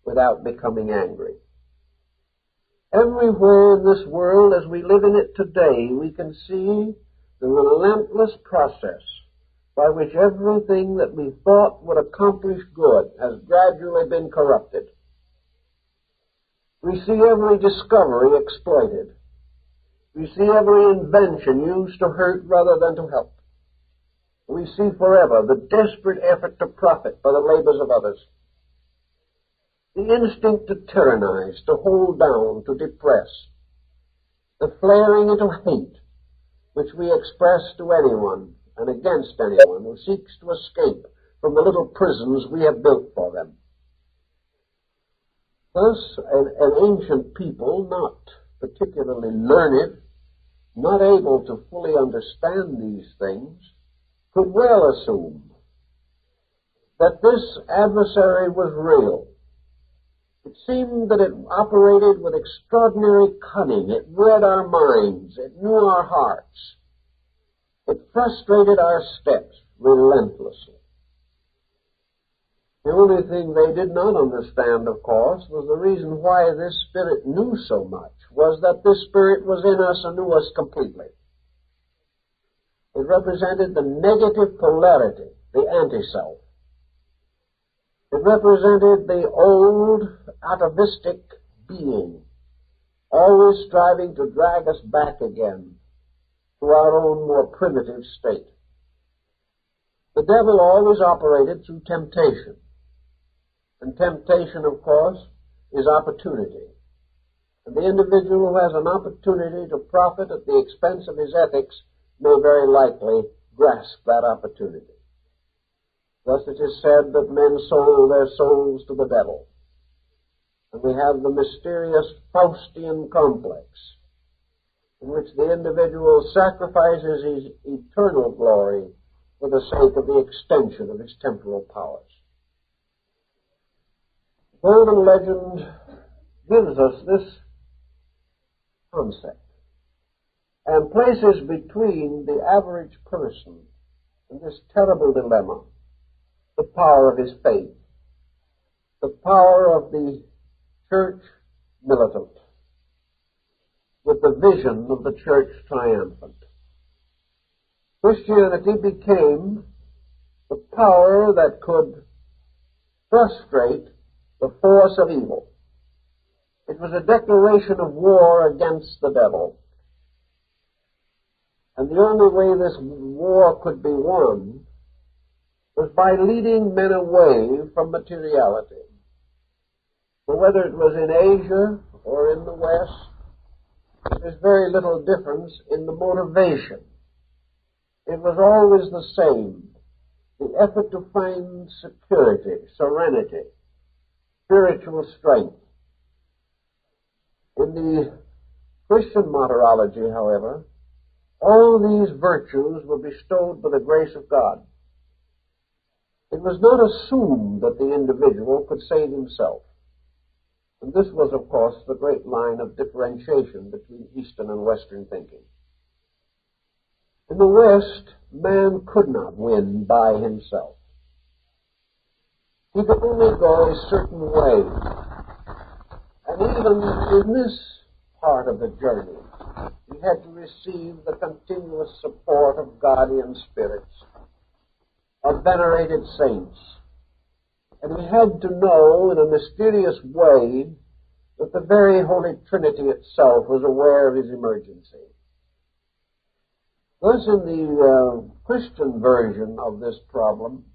without becoming angry. Everywhere in this world, as we live in it today, we can see the relentless process by which everything that we thought would accomplish good has gradually been corrupted. We see every discovery exploited. We see every invention used to hurt rather than to help. We see forever the desperate effort to profit by the labors of others. The instinct to tyrannize, to hold down, to depress. The flaring into hate which we express to anyone and against anyone who seeks to escape from the little prisons we have built for them. Thus, an ancient people, not particularly learned, not able to fully understand these things, could well assume that this adversary was real. It seemed that it operated with extraordinary cunning. It read our minds. It knew our hearts. It frustrated our steps relentlessly. The only thing they did not understand, of course, was the reason why this spirit knew so much, was that this spirit was in us and knew us completely. It represented the negative polarity, the anti-self. It represented the old atavistic being, always striving to drag us back again to our own more primitive state. The devil always operated through temptation. And temptation, of course, is opportunity. And the individual who has an opportunity to profit at the expense of his ethics may very likely grasp that opportunity. Thus it is said that men sold their souls to the devil. And we have the mysterious Faustian complex, in which the individual sacrifices his eternal glory for the sake of the extension of his temporal powers. The Golden Legend gives us this concept and places between the average person and this terrible dilemma the power of his faith, the power of the church militant, with the vision of the church triumphant. Christianity became the power that could frustrate the force of evil. It was a declaration of war against the devil. And the only way this war could be won was by leading men away from materiality. So whether it was in Asia or in the West, there's very little difference in the motivation. It was always the same. The effort to find security, serenity, spiritual strength. In the Christian martyrology, however, all these virtues were bestowed by the grace of God. It was not assumed that the individual could save himself. And this was, of course, the great line of differentiation between Eastern and Western thinking. In the West, man could not win by himself. He could only go a certain way. And even in this part of the journey, he had to receive the continuous support of guardian spirits, of venerated saints. And he had to know in a mysterious way that the very Holy Trinity itself was aware of his emergency. Thus, in the Christian version of this problem,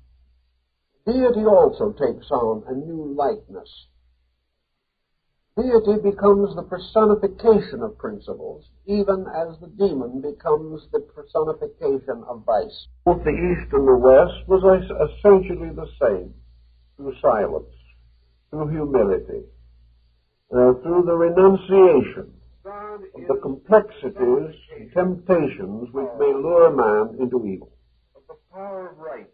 deity also takes on a new likeness. Deity becomes the personification of principles, even as the demon becomes the personification of vice. Both the East and the West was essentially the same, through silence, through humility, through the renunciation of the complexities and temptations which may lure man into evil.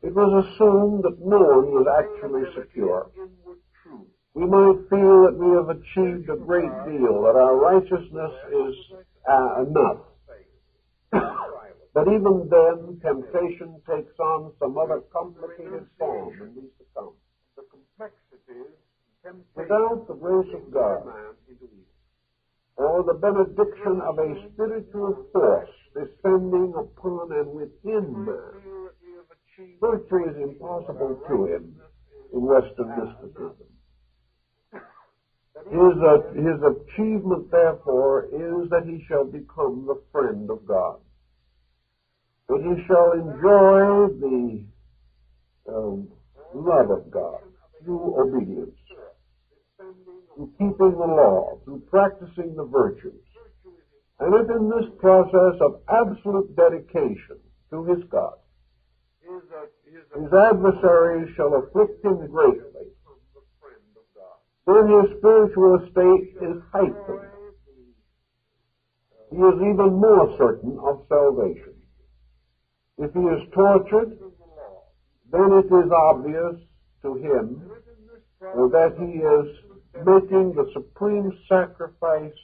It was assumed that no one was actually secure. We might feel that we have achieved a great deal, that our righteousness is enough. But even then, temptation takes on some other complicated form in these to come. Without the grace of God, or the benediction of a spiritual force descending upon and within man, virtue is impossible to him in Western mysticism. His achievement, therefore, is that he shall become the friend of God, that he shall enjoy the love of God through obedience, through keeping the law, through practicing the virtues. And if in this process of absolute dedication to his God, his adversaries shall afflict him greatly, then his spiritual estate is heightened. He is even more certain of salvation. If he is tortured, then it is obvious to him that he is making the supreme sacrifice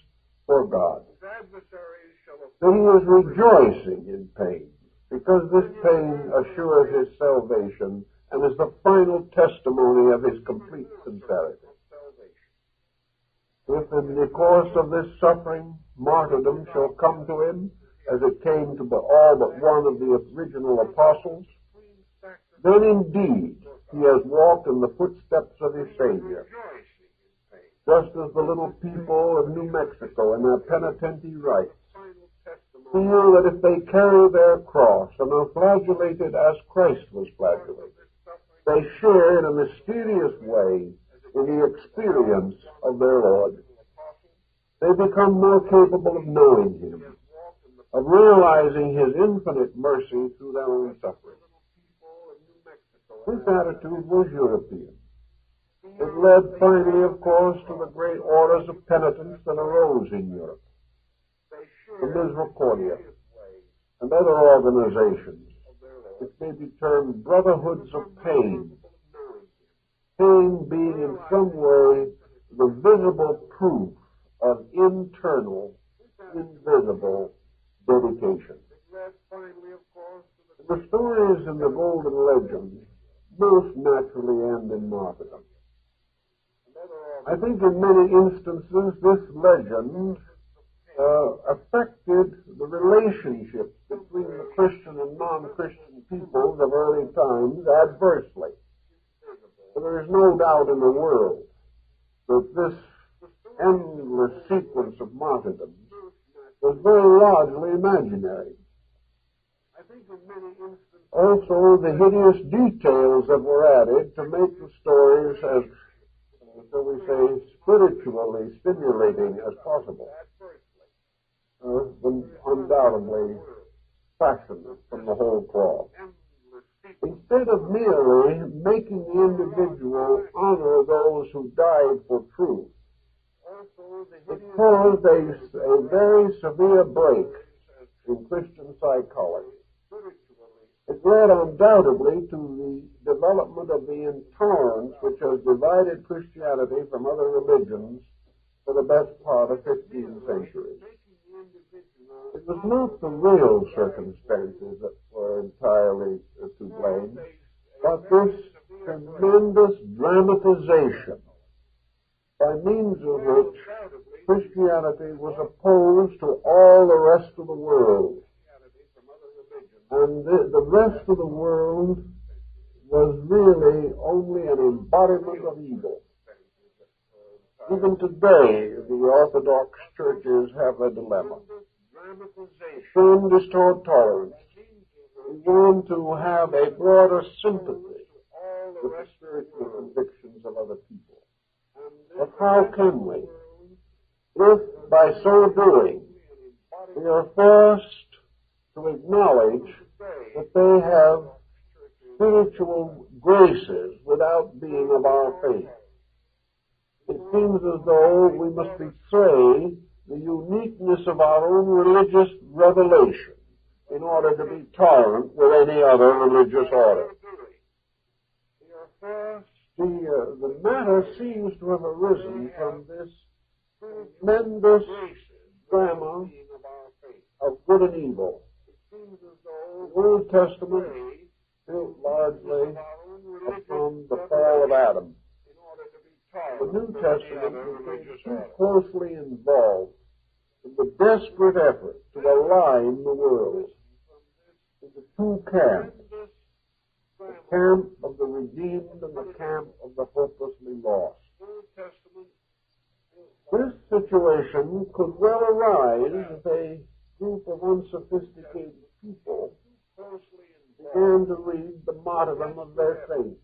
for God. That he is rejoicing in pain, because this pain assures his salvation and is the final testimony of his complete sincerity. If in the course of this suffering, martyrdom shall come to him, as it came to all but one of the original apostles, then indeed he has walked in the footsteps of his Savior, just as the little people of New Mexico in their penitentiary rites feel that if they carry their cross and are flagellated as Christ was flagellated, they share in a mysterious way in the experience of their Lord. They become more capable of knowing him, of realizing his infinite mercy through their own suffering. This attitude was European. It led finally, of course, to the great orders of penitence that arose in Europe, the Misericordia, and other organizations which may be termed brotherhoods of pain, pain being in some way the visible proof of internal, invisible dedication. The stories in the Golden Legend most naturally end in martyrdom. I think in many instances this legend affected the relationships between the Christian and non-Christian peoples of early times adversely. There is no doubt in the world that this endless sequence of martyrdoms was very largely imaginary. Also, the hideous details that were added to make the stories as, shall we say, spiritually stimulating as possible, undoubtedly fashioned from the whole cloth. Instead of merely making the individual honor those who died for truth, it caused a very severe break in Christian psychology. It led undoubtedly to the development of the intolerance which has divided Christianity from other religions for the best part of 15 centuries. It was not the real circumstances that were entirely to blame, but this tremendous dramatization, by means of which Christianity was opposed to all the rest of the world. And the rest of the world was really only an embodiment of evil. Even today, the Orthodox churches have a dilemma. We want to restore tolerance. We want to have a broader sympathy with the spiritual convictions of other people. But how can we? If, by so doing, we are forced to acknowledge that they have spiritual graces without being of our faith. It seems as though we must betray the uniqueness of our own religious revelation in order to be tolerant with any other religious order. The matter seems to have arisen from this tremendous drama of good and evil. The Old Testament built largely upon the fall of Adam. The New Testament is too closely involved in the desperate effort to align the world into two camps, the camp of the redeemed and the camp of the hopelessly lost. This situation could well arise if a group of unsophisticated people began to read the martyrdom of their faith.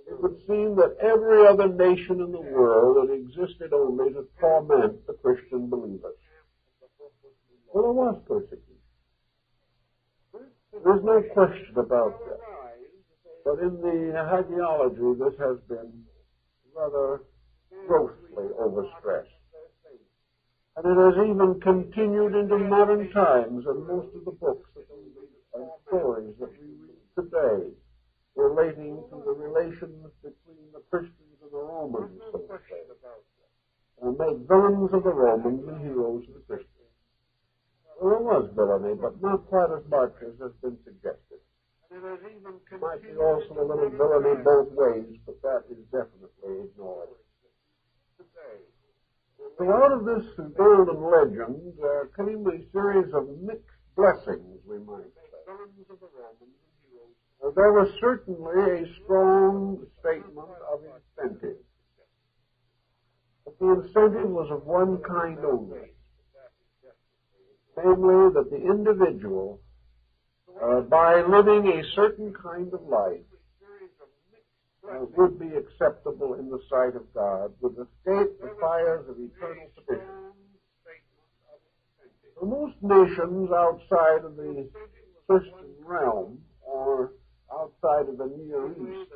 It would seem that every other nation in the world had existed only to torment the Christian believers. Well, there was persecution. There's no question about that. But in the hagiology, this has been rather grossly overstressed. And it has even continued into modern times, and most of the books and stories that we read today relating to the relations between the Christians and the Romans, so to say, make villains of the Romans and heroes of the Christians. Well, there was villainy, but not quite as much as has been suggested. There might be also a little villainy both ways, but that is definitely ignored. So out of this golden legend came a series of mixed blessings, we might say. There was certainly a strong statement of incentive. But the incentive was of one kind only. Namely, that the individual, by living a certain kind of life, would be acceptable in the sight of God, would escape the fires of eternal perdition. For most nations outside of the Christian realm, or outside of the Near East,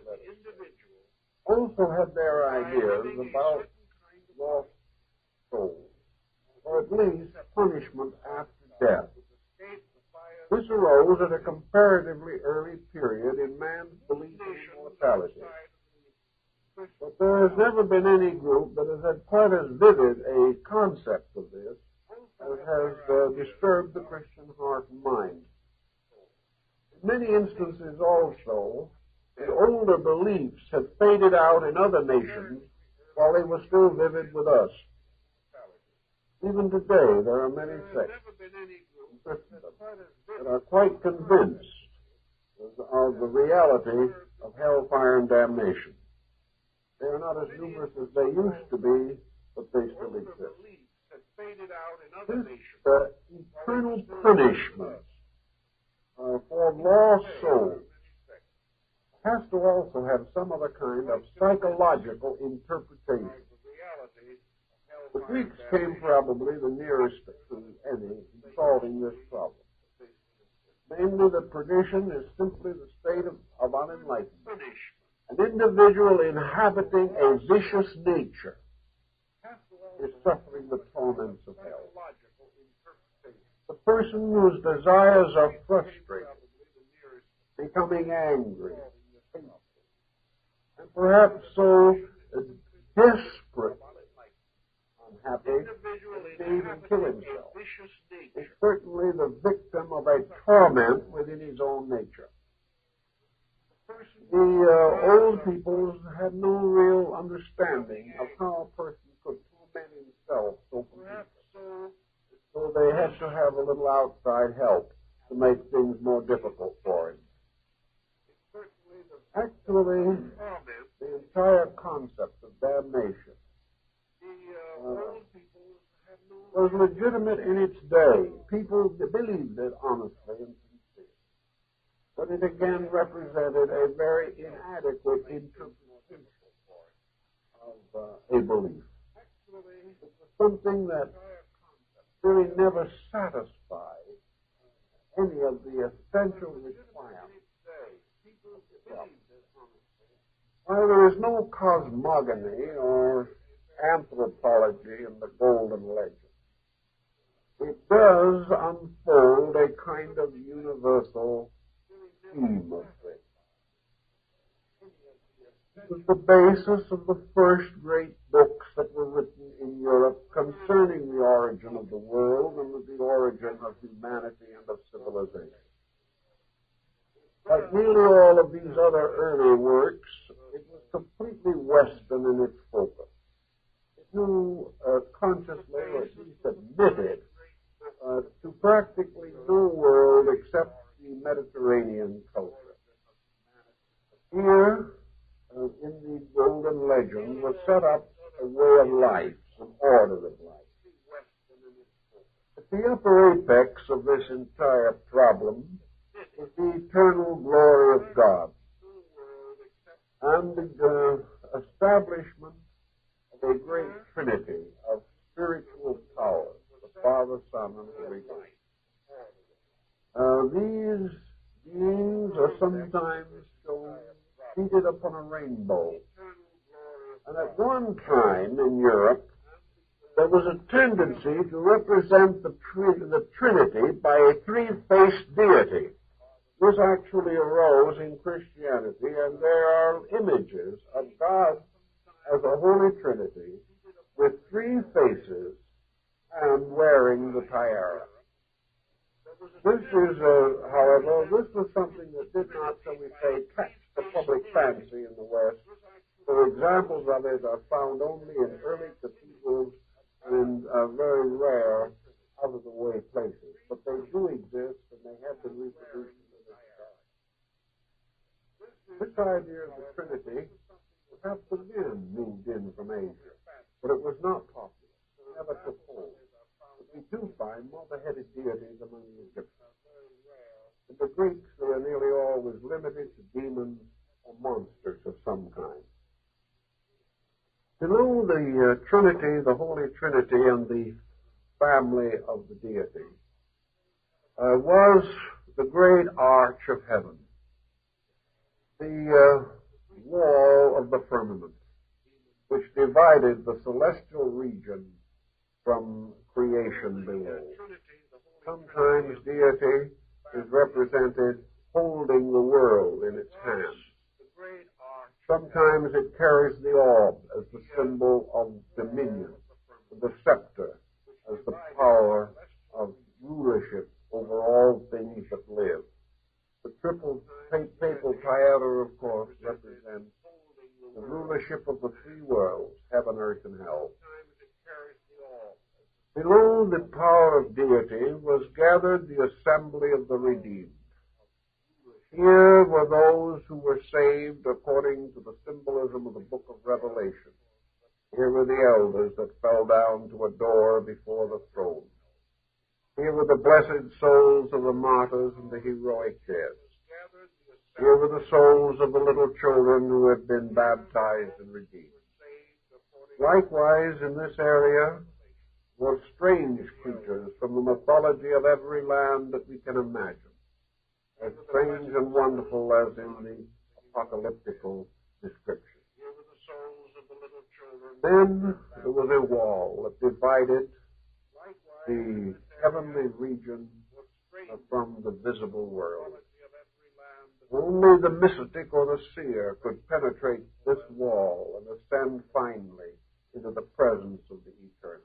also had their ideas about lost souls, or at least punishment after death. This arose at a comparatively early period in man's belief in immortality. But there has never been any group that has had quite as vivid a concept of this as has disturbed the Christian heart and mind. In many instances also, the older beliefs had faded out in other nations while they were still vivid with us. Even today, there are many sects in Christendom that are quite convinced of the reality of hellfire and damnation. They are not as numerous as they used to be, but they still exist. This eternal punishment for lost souls has to also have some other kind of psychological interpretation. The Greeks came probably the nearest to any in solving this problem. Namely, that perdition is simply the state of unenlightenment. An individual inhabiting a vicious nature is suffering the torments of hell. The person whose desires are frustrated, becoming angry, and perhaps so desperate unhappy, may even kill himself. Is certainly the victim of a torment within his own nature. The old peoples had no real understanding of how a person could torment himself so completely. So they had to have a little outside help to make things more difficult for him. Actually, the entire concept of damnation was legitimate in its day. People believed it honestly and sincerely. But it again represented a very inadequate interpretation of a belief. It was something that really never satisfied any of the essential requirements. While there is no cosmogony or anthropology in the Golden Legend, it does unfold a kind of universal theme of things. It was the basis of the first great books that were written in Europe concerning the origin of the world and the origin of humanity and of civilization. Like nearly all of these other early works, it was completely Western in its focus. It knew consciously, or at least admitted, to practically no world except the Mediterranean culture. Here, in the Golden Legend, was set up a way of life, an order of life. At the upper apex of this entire problem is the eternal glory of God and the establishment of a great trinity of spiritual powers, the Father, Son, and Holy Ghost. These beings are sometimes shown seated upon a rainbow. And at one time in Europe, there was a tendency to represent the Trinity by a three-faced deity. This actually arose in Christianity, and there are images of God as a Holy Trinity with three faces and wearing the tiara. This is, however, this was something that did not, shall we say, catch the public fancy in the West. So examples of it are found only in early cathedrals and very rare out-of-the-way places. But they do exist, and they have been reproduced in the time. This idea of the Trinity perhaps again moved in from Asia, but it was not popular. It never took hold. But we do find multi-headed deities among the Egyptians. In the Greeks, they are nearly always limited to demons or monsters of some kind. Below the Trinity, the Holy Trinity, and the family of the deity was the great arch of heaven, the wall of the firmament, which divided the celestial region from creation below. Sometimes deity is represented holding the world in its hand. Sometimes it carries the orb as the symbol of dominion, the scepter as the power of rulership over all things that live. The triple papal tiara, of course, represents the rulership of the three worlds, heaven, earth, and hell. Below the power of deity was gathered the assembly of the redeemed. Here were those who were saved according to the symbolism of the book of Revelation. Here were the elders that fell down to adore before the throne. Here were the blessed souls of the martyrs and the heroic dead. Here were the souls of the little children who had been baptized and redeemed. Likewise, in this area were strange creatures from the mythology of every land that we can imagine, as strange and wonderful as in the apocalyptical description. Then there was a wall that divided the heavenly region from the visible world. Only the mystic or the seer could penetrate this wall and ascend finally into the presence of the eternal.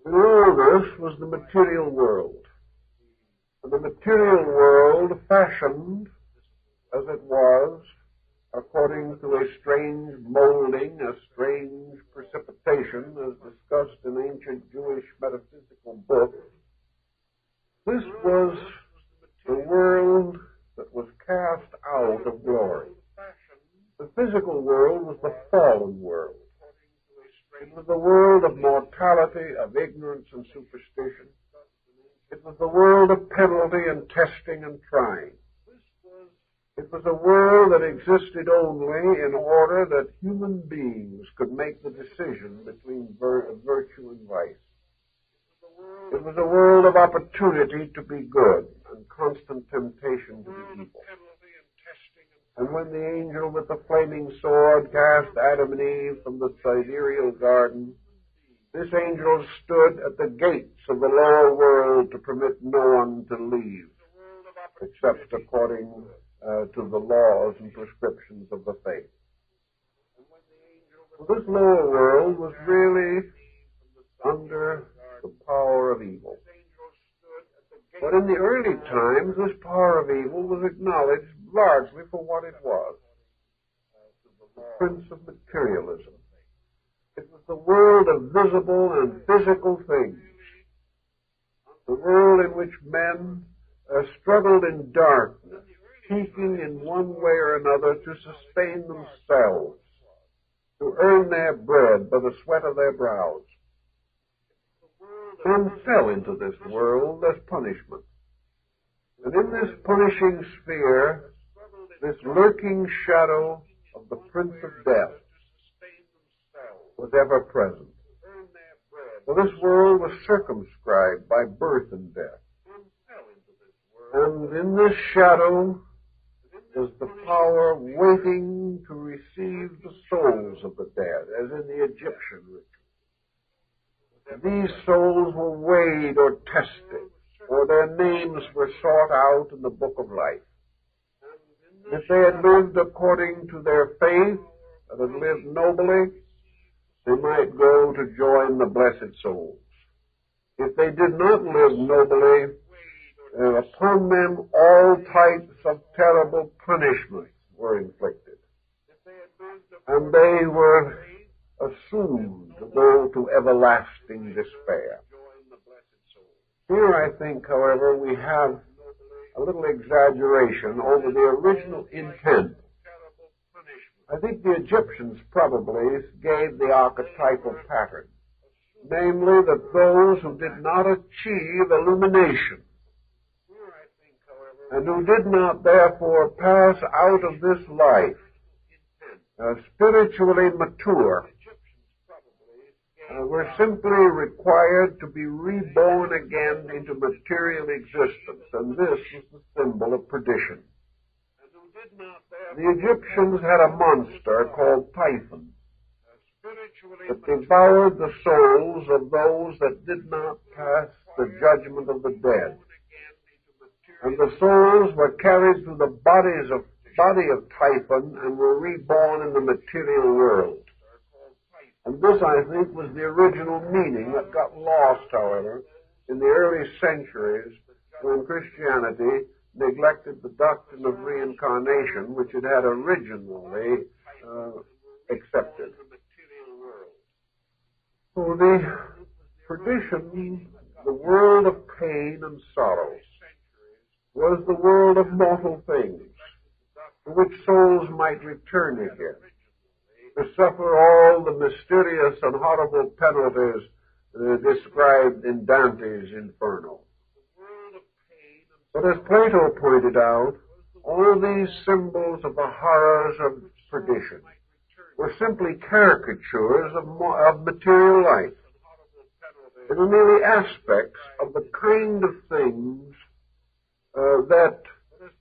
Below this was the material world. And the material world, fashioned as it was, according to a strange molding, a strange precipitation, as discussed in ancient Jewish metaphysical books, this was the world that was cast out of glory. The physical world was the fallen world. It was the world of mortality, of ignorance and superstition. It was the world of penalty and testing and trying. It was a world that existed only in order that human beings could make the decision between virtue and vice. It was a world of opportunity to be good and constant temptation to be evil. And when the angel with the flaming sword cast Adam and Eve from the sidereal garden, this angel stood at the gates of the lower world to permit no one to leave, except according to the laws and prescriptions of the faith. So this lower world was really under the power of evil. But in the early times, this power of evil was acknowledged largely for what it was, the prince of materialism. It was the world of visible and physical things, the world in which men struggled in darkness, seeking in one way or another to sustain themselves, to earn their bread by the sweat of their brows. Men fell into this world as punishment. And in this punishing sphere, this lurking shadow of the Prince of Death was ever present. For this world was circumscribed by birth and death. And in this shadow was the power waiting to receive the souls of the dead, as in the Egyptian ritual. These souls were weighed or tested, or their names were sought out in the book of life. If they had lived according to their faith, and had lived nobly, they might go to join the blessed souls. If they did not live nobly, upon them all types of terrible punishments were inflicted. And they were assumed to go to everlasting despair. Here I think, however, we have a little exaggeration over the original intent. I think the Egyptians probably gave the archetypal pattern, namely that those who did not achieve illumination and who did not therefore pass out of this life spiritually mature were simply required to be reborn again into material existence, and this was the symbol of perdition. The Egyptians had a monster called Typhon that devoured the souls of those that did not pass the judgment of the dead. And the souls were carried through the body of Typhon and were reborn in the material world. And this, I think, was the original meaning that got lost, however, in the early centuries when Christianity neglected the doctrine of reincarnation, which it had originally accepted. So the perdition, the world of pain and sorrow, was the world of mortal things, to which souls might return again, to suffer all the mysterious and horrible penalties described in Dante's Inferno. But as Plato pointed out, all these symbols of the horrors of perdition were simply caricatures of material life. They were merely aspects of the kind of things that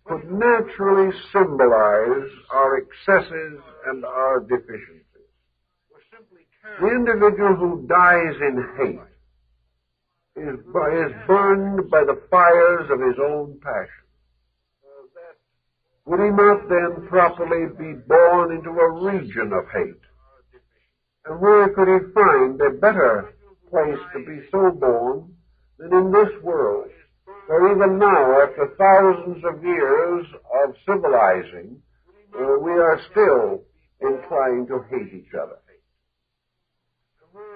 could naturally symbolize our excesses and our deficiencies. The individual who dies in hate is burned by the fires of his own passion. Would he not then properly be born into a region of hate? And where could he find a better place to be so born that in this world, where even now, after thousands of years of civilizing, we are still inclined to hate each other.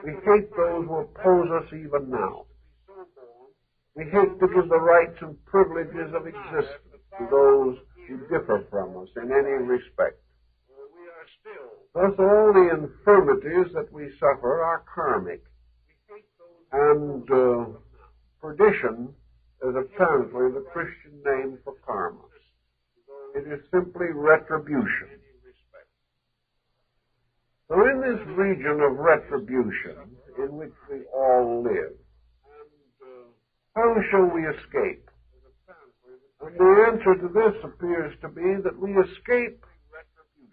We hate those who oppose us even now. We hate to give the rights and privileges of existence to those who differ from us in any respect. Thus, all the infirmities that we suffer are karmic. And perdition is apparently the Christian name for karma. It is simply retribution. So in this region of retribution in which we all live, how shall we escape? And the answer to this appears to be that we escape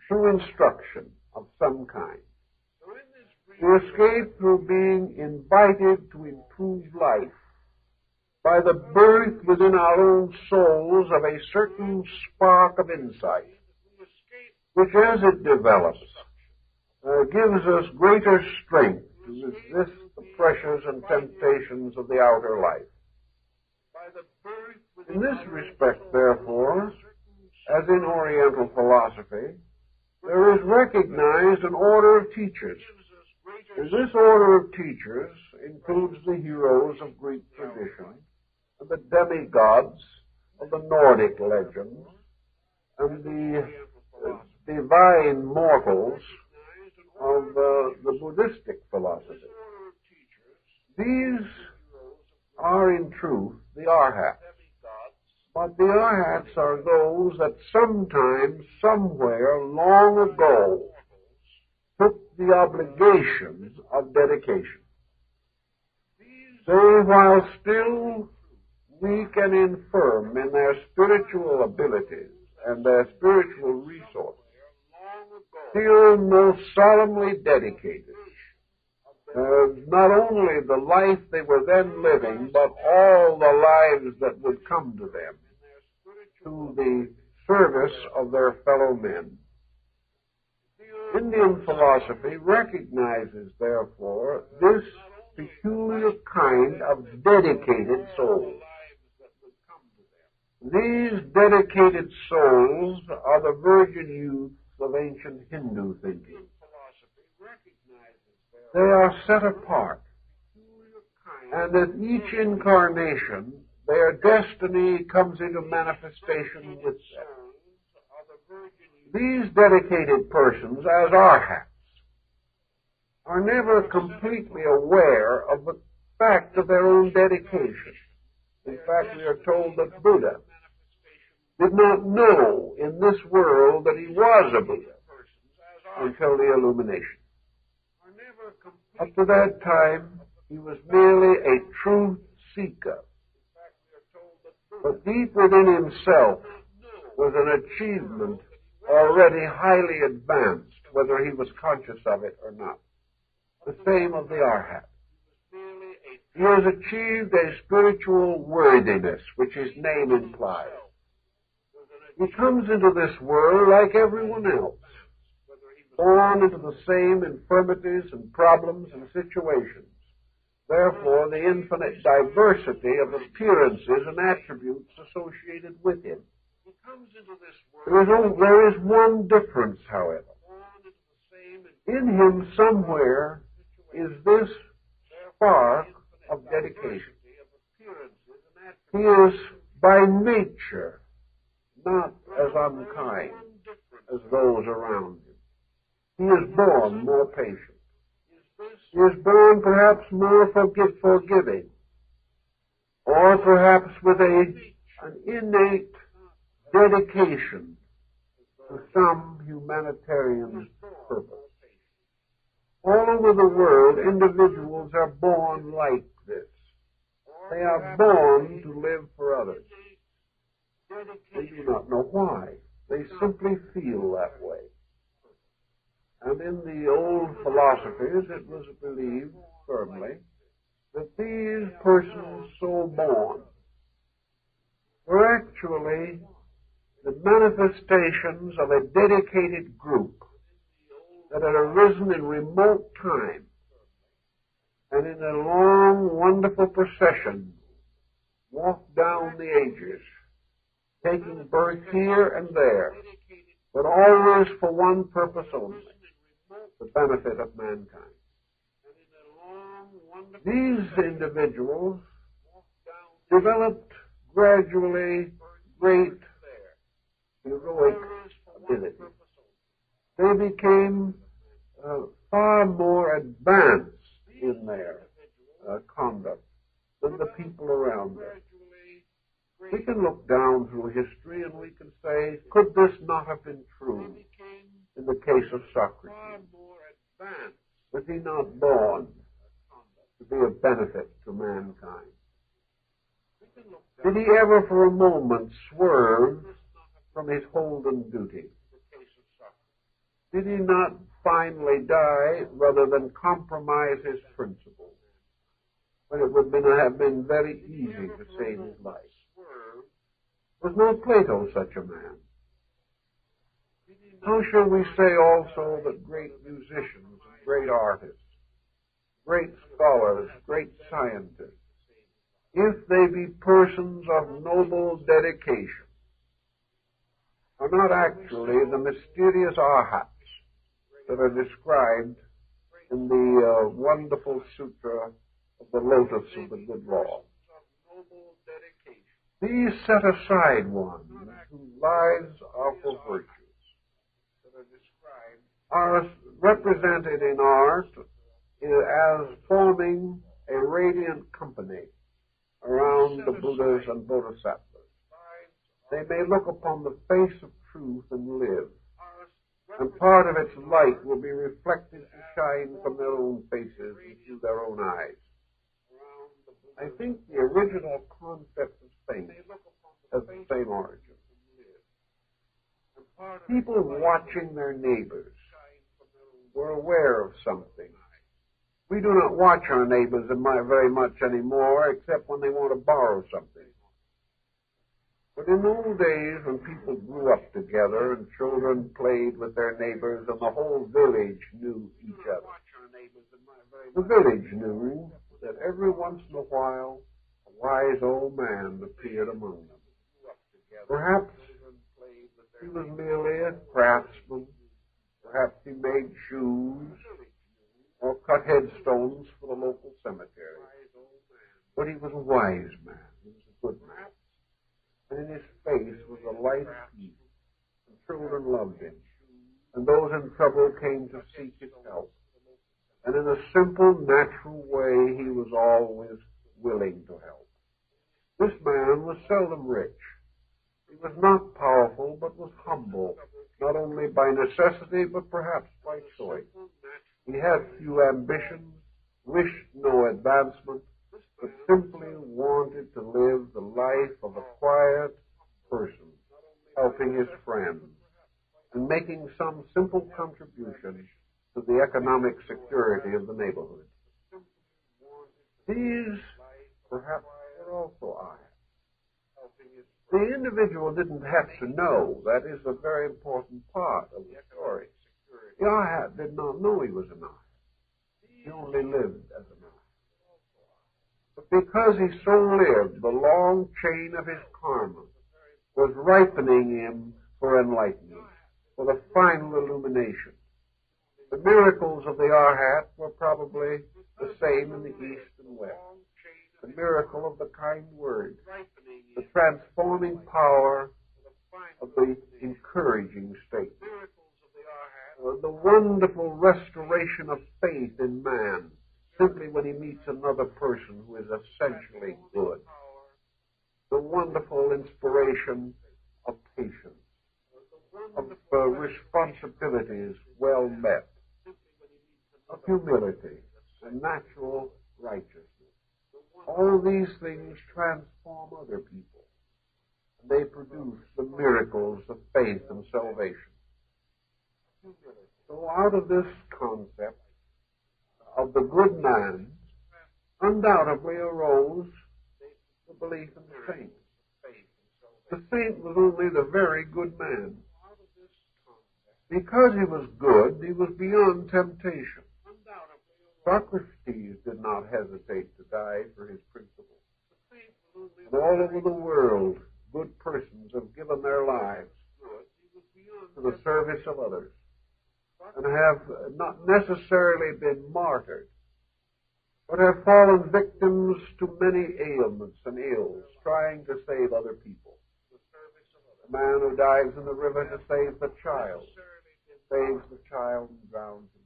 through instruction of some kind. We escape through being invited to improve life by the birth within our own souls of a certain spark of insight, which as it develops, gives us greater strength to resist the pressures and temptations of the outer life. In this respect, therefore, as in Oriental philosophy, there is recognized an order of teachers. And this order of teachers includes the heroes of Greek tradition, and the demigods of the Nordic legends, and the divine mortals of the Buddhistic philosophy. These are in truth the arhats. But the arhats are those that sometime, somewhere, long ago, took the obligations of dedication. They, while still weak and infirm in their spiritual abilities and their spiritual resources, still most solemnly dedicated, not only the life they were then living, but all the lives that would come to them, to the service of their fellow men. Indian philosophy recognizes, therefore, this peculiar kind of dedicated souls. These dedicated souls are the virgin youths of ancient Hindu thinking. They are set apart, and at each incarnation, their destiny comes into manifestation with them. These dedicated persons, as arhats, are never completely aware of the fact of their own dedication. In fact, we are told that Buddha did not know in this world that he was a Buddha until the illumination. Up to that time, he was merely a truth seeker. But deep within himself was an achievement already highly advanced, whether he was conscious of it or not. The same of the arhat. He has achieved a spiritual worthiness, which his name implies. He comes into this world like everyone else, born into the same infirmities and problems and situations. Therefore, the infinite diversity of appearances and attributes associated with him. There is one difference, however. In him somewhere is this spark of dedication. He is by nature not as unkind as those around him. He is born more patient. He is born perhaps more forgiving, or perhaps with an innate dedication to some humanitarian purpose. All over the world, individuals are born like this. They are born to live for others. They do not know why. They simply feel that way. And in the old philosophies, it was believed firmly that these persons so born were actually the manifestations of a dedicated group that had arisen in remote time and in a long, wonderful procession walked down the ages, taking birth here and there, but always for one purpose only, the benefit of mankind. These individuals developed gradually great heroic ability. They became far more advanced in their conduct than the people around them. We can look down through history and we can say, could this not have been true in the case of Socrates? Was he not born to be of benefit to mankind? Did he ever for a moment swerve from his holden duty? Did he not finally die rather than compromise his principles, when it would have been very easy to save his life? Was not Plato such a man? How shall we say also that great musicians, great artists, great scholars, great scientists, if they be persons of noble dedication, are not actually the mysterious arhats that are described in the wonderful sutra of the Lotus of the Good Law? These set aside ones whose lives are for virtues are represented in art as forming a radiant company around the Buddhas and Bodhisattvas. They may look upon the face of truth and live, and part of its light will be reflected to shine from their own faces and through their own eyes. I think the original concept of saints has the same origin. People watching their neighbors were aware of something. We do not watch our neighbors very much anymore, except when they want to borrow something. But in old days, when people grew up together and children played with their neighbors and the whole village knew each other, the village knew that every once in a while a wise old man appeared among them. Perhaps he was merely a craftsman, perhaps he made shoes or cut headstones for the local cemetery. But he was a wise man, he was a good man. And in his face was a light of peace, and children loved him, and those in trouble came to seek his help. And in a simple, natural way, he was always willing to help. This man was seldom rich. He was not powerful, but was humble, not only by necessity, but perhaps by choice. He had few ambitions, wished no advancement, but simply wanted to live the life of a quiet person, helping his friends, and making some simple contribution to the economic security of the neighborhood. These, perhaps, were also eyes. The individual didn't have to know. That is a very important part of the story. The Arhat did not know he was an eye. He only lived as an eye. But because he so lived, the long chain of his karma was ripening him for enlightenment, for the final illumination. The miracles of the Arhat were probably the same in the East and West. The miracle of the kind word, the transforming power of the encouraging state, the wonderful restoration of faith in man, simply when he meets another person who is essentially good, the wonderful inspiration of patience, of responsibilities well met, of humility and natural righteousness. All these things transform other people, and they produce the miracles of faith and salvation. So out of this concept of the good man, undoubtedly arose the belief in the saint. The saint was only the very good man. Because he was good, he was beyond temptation. Socrates did not hesitate to die for his principles. And all over the world, good persons have given their lives to the service of others and have not necessarily been martyred, but have fallen victims to many ailments and ills, trying to save other people. The man who dives in the river to save the child saves the child and drowns him.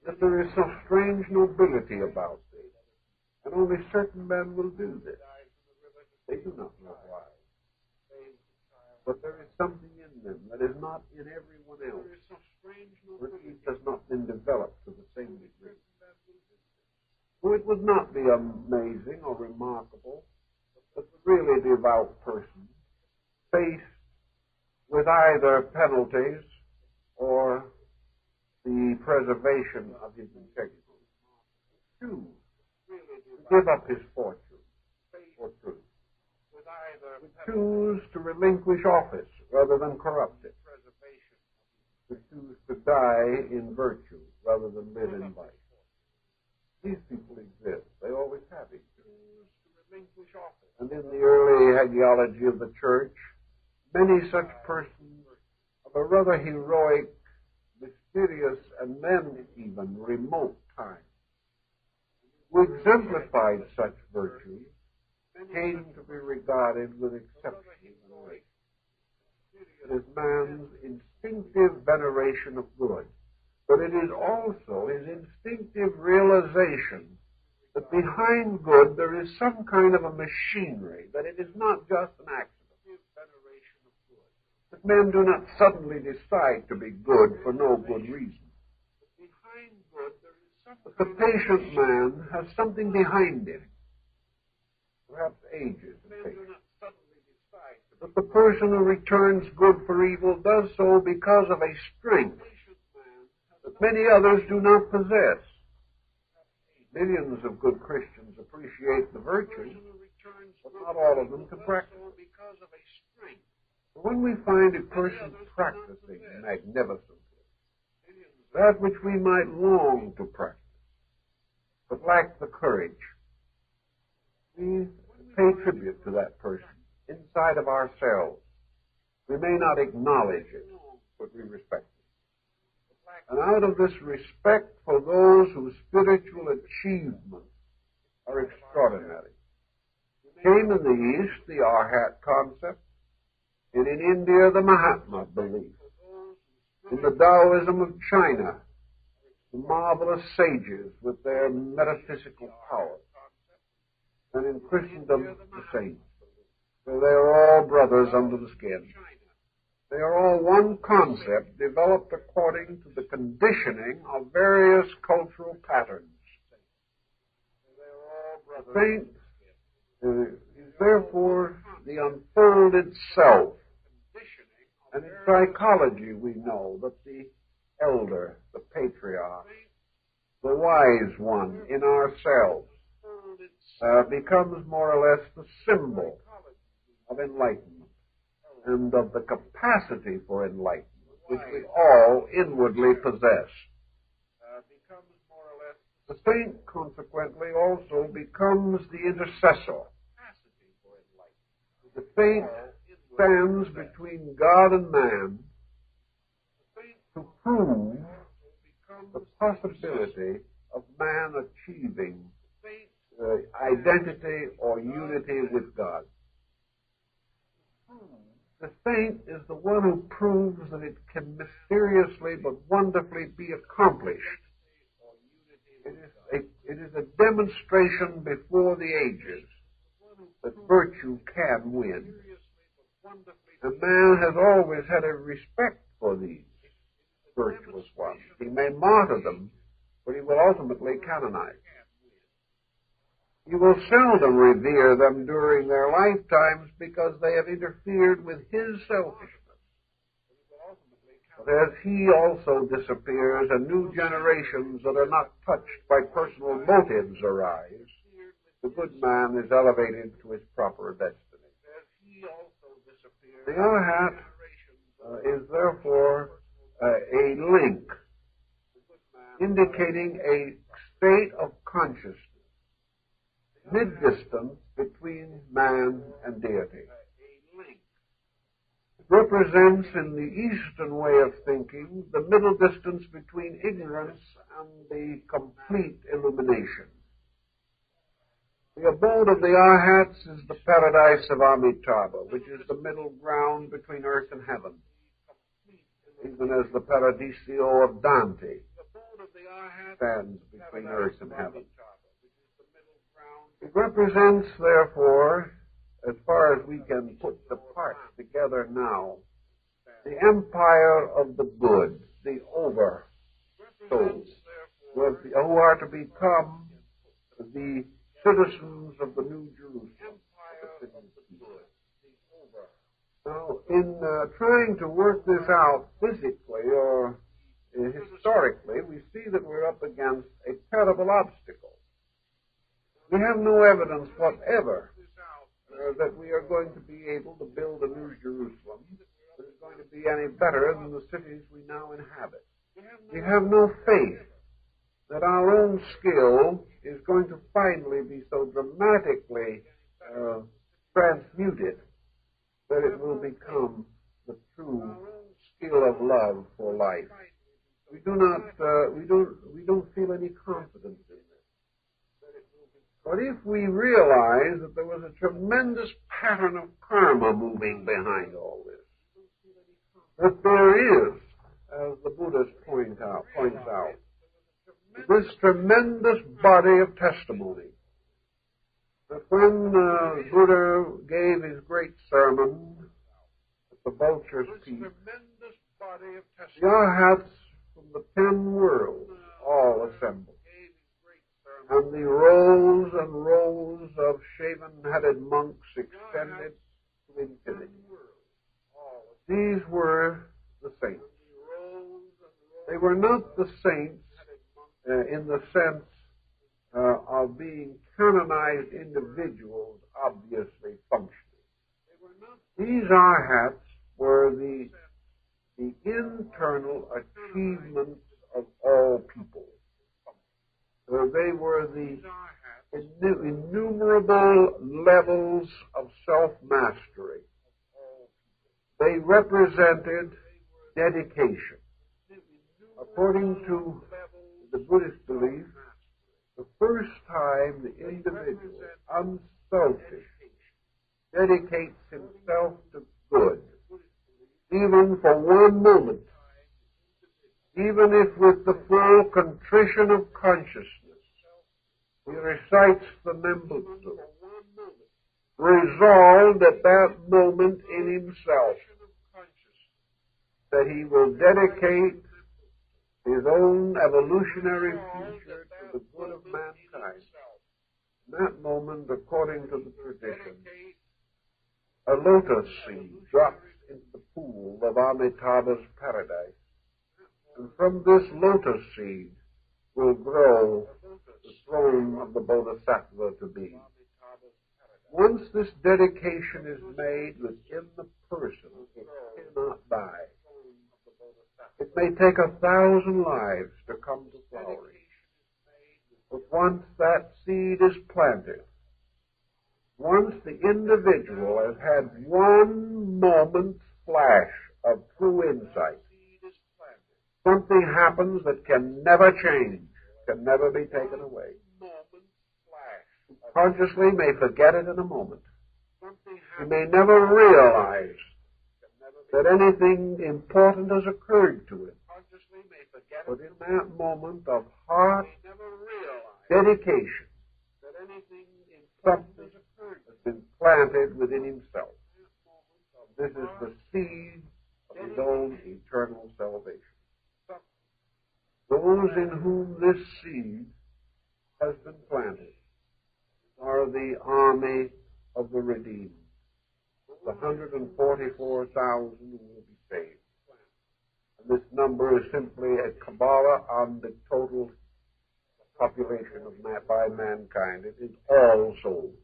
Yet there is some strange nobility about this, and only certain men will do this. They do not know why, but there is something in them that is not in everyone else, or at least has not been developed to the same degree. So it would not be amazing or remarkable that the really devout person, faced with either penalties or the preservation of his integrity, choose to give up his fortune for truth, to choose to relinquish office rather than corrupt it, to choose to die in virtue rather than live in vice. These people exist. They always have existed. And in the early hagiology of the Church, many such persons of a rather heroic, mysterious, and then even remote time, who exemplified such virtues, came to be regarded with exception and grace. It is man's instinctive veneration of good, but it is also his instinctive realization that behind good there is some kind of a machinery, that it is not just an accident. That men do not suddenly decide to be good for no good reason. But the patient man has something behind him, perhaps ages of patience. But the person who returns good for evil does so because of a strength that many others do not possess. Millions of good Christians appreciate the virtue, but not all of them can practice it. When we find a person practicing magnificently that which we might long to practice, but lack the courage, we pay tribute to that person inside of ourselves. We may not acknowledge it, but we respect it. And out of this respect for those whose spiritual achievements are extraordinary, came in the East the Arhat concept, and in India the Mahatma belief, in the Taoism of China, the marvelous sages with their metaphysical power, and in Christendom the saints, for they are all brothers under the skin. They are all one concept developed according to the conditioning of various cultural patterns. Saint is therefore the unfolded self. And in psychology we know that the elder, the patriarch, the wise one in ourselves becomes more or less the symbol of enlightenment and of the capacity for enlightenment, which we all inwardly possess. The saint, consequently, also becomes the intercessor. The saint stands between God and man to prove the possibility of man achieving identity or unity with God. The saint is the one who proves that it can mysteriously but wonderfully be accomplished. It is a demonstration before the ages that virtue can win. And man has always had a respect for these virtuous ones. He may martyr them, but he will ultimately canonize. He will seldom revere them during their lifetimes because they have interfered with his selfishness. But as he also disappears and new generations that are not touched by personal motives arise, the good man is elevated to his proper destiny. The Arhat is therefore a link indicating a state of consciousness, mid-distance between man and deity. It represents, in the Eastern way of thinking, the middle distance between ignorance and the complete illumination. The abode of the Arhats is the paradise of Amitabha, which is the middle ground between earth and heaven, even as the Paradiso of Dante stands between earth and heaven. It represents, therefore, as far as we can put the parts together now, the empire of the good, the over souls, who are to become the citizens of the New Jerusalem. Now, in trying to work this out physically or historically, we see that we're up against a terrible obstacle. We have no evidence whatever that we are going to be able to build a New Jerusalem that is going to be any better than the cities we now inhabit. We have no faith that our own skill is going to finally be so dramatically transmuted that it will become the true skill of love for life. We don't feel any confidence in this. But if we realize that there was a tremendous pattern of karma moving behind all this, that there is, as the Buddhist points out, this tremendous body of testimony, that when Buddha gave his great sermon at the Vulture's Peak, the Arhats from the 10 worlds all assembled. And the rows and rows of shaven-headed monks extended to infinity. These were the saints. They were not the saints in the sense of being canonized individuals, obviously functioning. These Arhats were the internal achievements of all people. They were the innumerable levels of self-mastery. They represented dedication. According to the Buddhist belief, the first time the individual, unselfish, dedicates himself to good, even for one moment, even if with the full contrition of consciousness, he recites the Nembutsu, resolved at that moment in himself that he will dedicate his own evolutionary future to the good of mankind. In that moment, according to the tradition, a lotus seed drops into the pool of Amitabha's paradise. And from this lotus seed will grow the throne of the Bodhisattva to be. Once this dedication is made within the person, it cannot die. It may take 1,000 lives to come to flowering. But once that seed is planted, once the individual has had one moment's flash of true insight, something happens that can never change, can never be taken away. Consciously may forget it in a moment. He may never realize that anything important has occurred to him. But in that moment of heart dedication, something has been planted within himself. This is the seed of his own eternal salvation. Those in whom this seed has been planted are the army of the redeemed, the 144,000 who will be saved. And this number is simply a Kabbalah on the total population by mankind. It is all souls,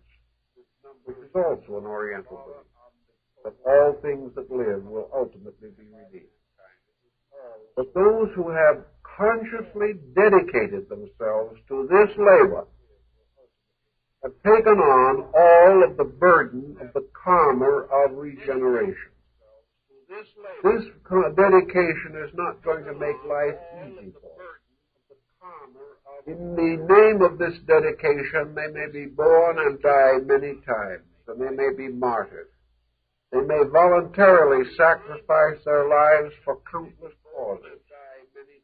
which is also an Oriental belief, that all things that live will ultimately be redeemed. But those who have consciously dedicated themselves to this labor have taken on all of the burden of the karma of regeneration. This dedication is not going to make life easy for them. In the name of this dedication, they may be born and die many times, and they may be martyred. They may voluntarily sacrifice their lives for countless causes.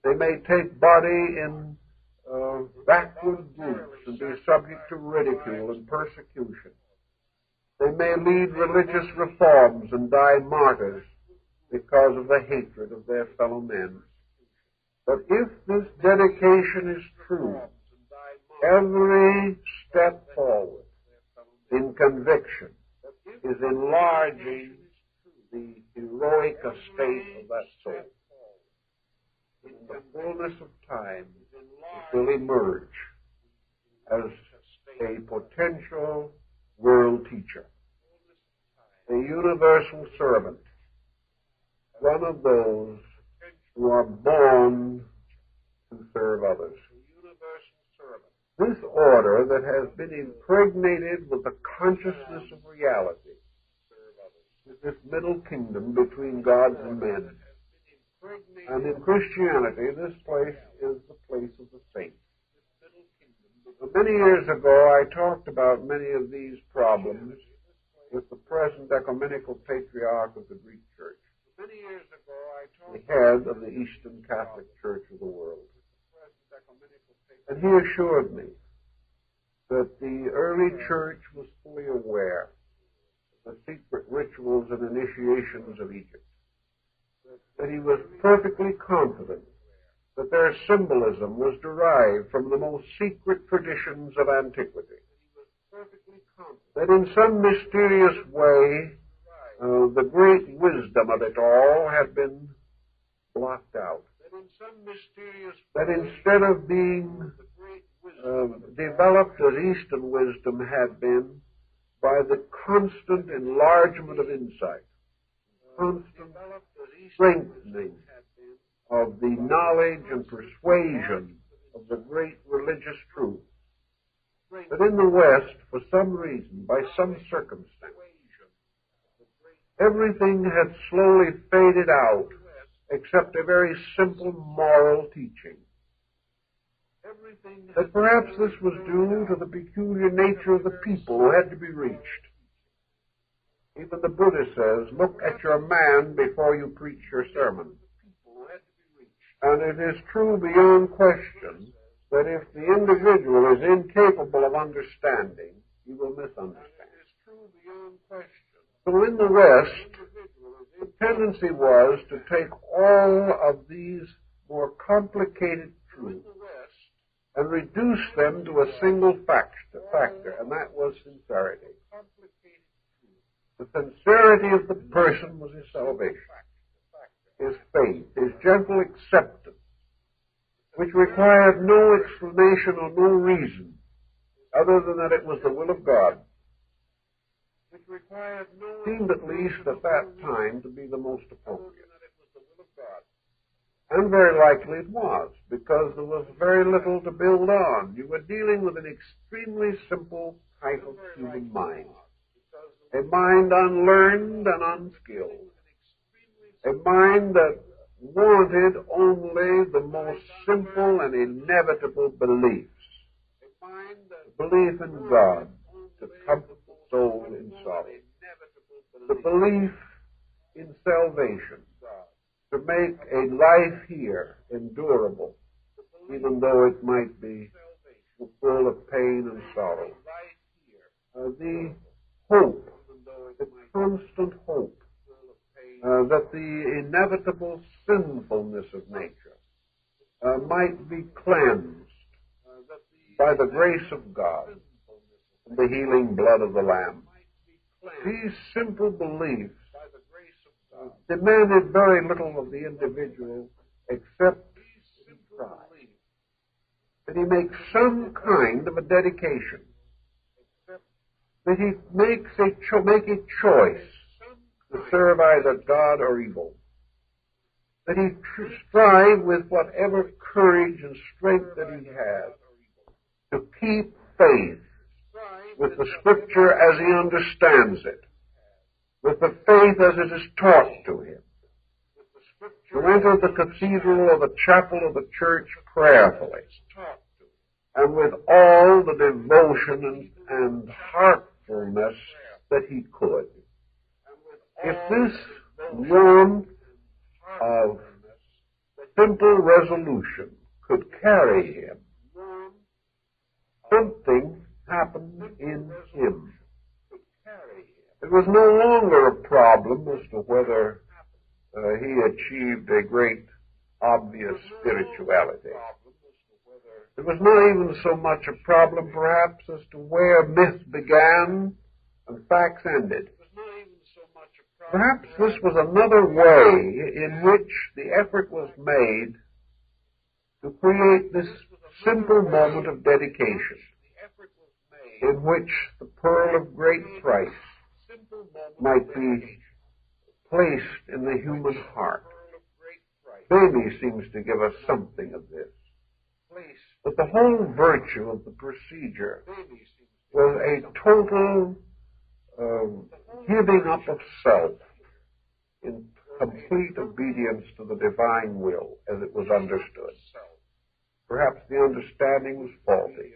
They may take body in backward groups and be subject to ridicule and persecution. They may lead religious reforms and die martyrs because of the hatred of their fellow men. But if this dedication is true, every step forward in conviction is enlarging the heroic estate of that soul. In the fullness of time, it will emerge as a potential world teacher, a universal servant, one of those who are born to serve others. This order that has been impregnated with the consciousness of reality is this middle kingdom between gods and men. And in Christianity, this place is the place of the saints. Many years ago, I talked about many of these problems with the present ecumenical patriarch of the Greek Church, the head of the Eastern Catholic Church of the world. And he assured me that the early church was fully aware of the secret rituals and initiations of Egypt, that he was perfectly confident that their symbolism was derived from the most secret traditions of antiquity, that in some mysterious way the great wisdom of it all had been blocked out, that instead of being developed as Eastern wisdom had been by the constant enlargement of insight, constant strengthening of the knowledge and persuasion of the great religious truth, that in the West, for some reason, by some circumstance, everything had slowly faded out except a very simple moral teaching. That perhaps this was due to the peculiar nature of the people who had to be reached. Even the Buddha says, look at your man before you preach your sermon. And it is true beyond question that if the individual is incapable of understanding, he will misunderstand. So in the West, the tendency was to take all of these more complicated truths and reduce them to a single factor, and that was sincerity. The sincerity of the person was his salvation, his faith, his gentle acceptance, which required no explanation or no reason other than that it was the will of God, which seemed at least at that time to be the most appropriate. And very likely it was, because there was very little to build on. You were dealing with an extremely simple type of human mind, a mind unlearned and unskilled, a mind that wanted only the most simple and inevitable beliefs, belief in God to comfort the soul in sorrow, the belief in salvation, to make a life here endurable, even though it might be full of pain and sorrow. The hope, the constant hope, that the inevitable sinfulness of nature might be cleansed by the grace of God and the healing blood of the Lamb. These simple beliefs demanded very little of the individual except try. That he makes some kind of a dedication. That he make a choice to serve either God or evil. that he strive with whatever courage and strength that he has to keep faith with the Scripture as he understands it, with the faith as it is taught to him, to enter the cathedral or the chapel of the church prayerfully, and with all the devotion and heartfulness that he could. If this warmth of simple resolution could carry him, something happened in him. It was no longer a problem as to whether he achieved a great obvious spirituality. It was not even so much a problem, perhaps, as to where myth began and facts ended. Perhaps this was another way in which the effort was made to create this simple moment of dedication, in which the pearl of great price might be placed in the human heart. Baby seems to give us something of this. But the whole virtue of the procedure was a total giving up of self in complete obedience to the divine will as it was understood. Perhaps the understanding was faulty,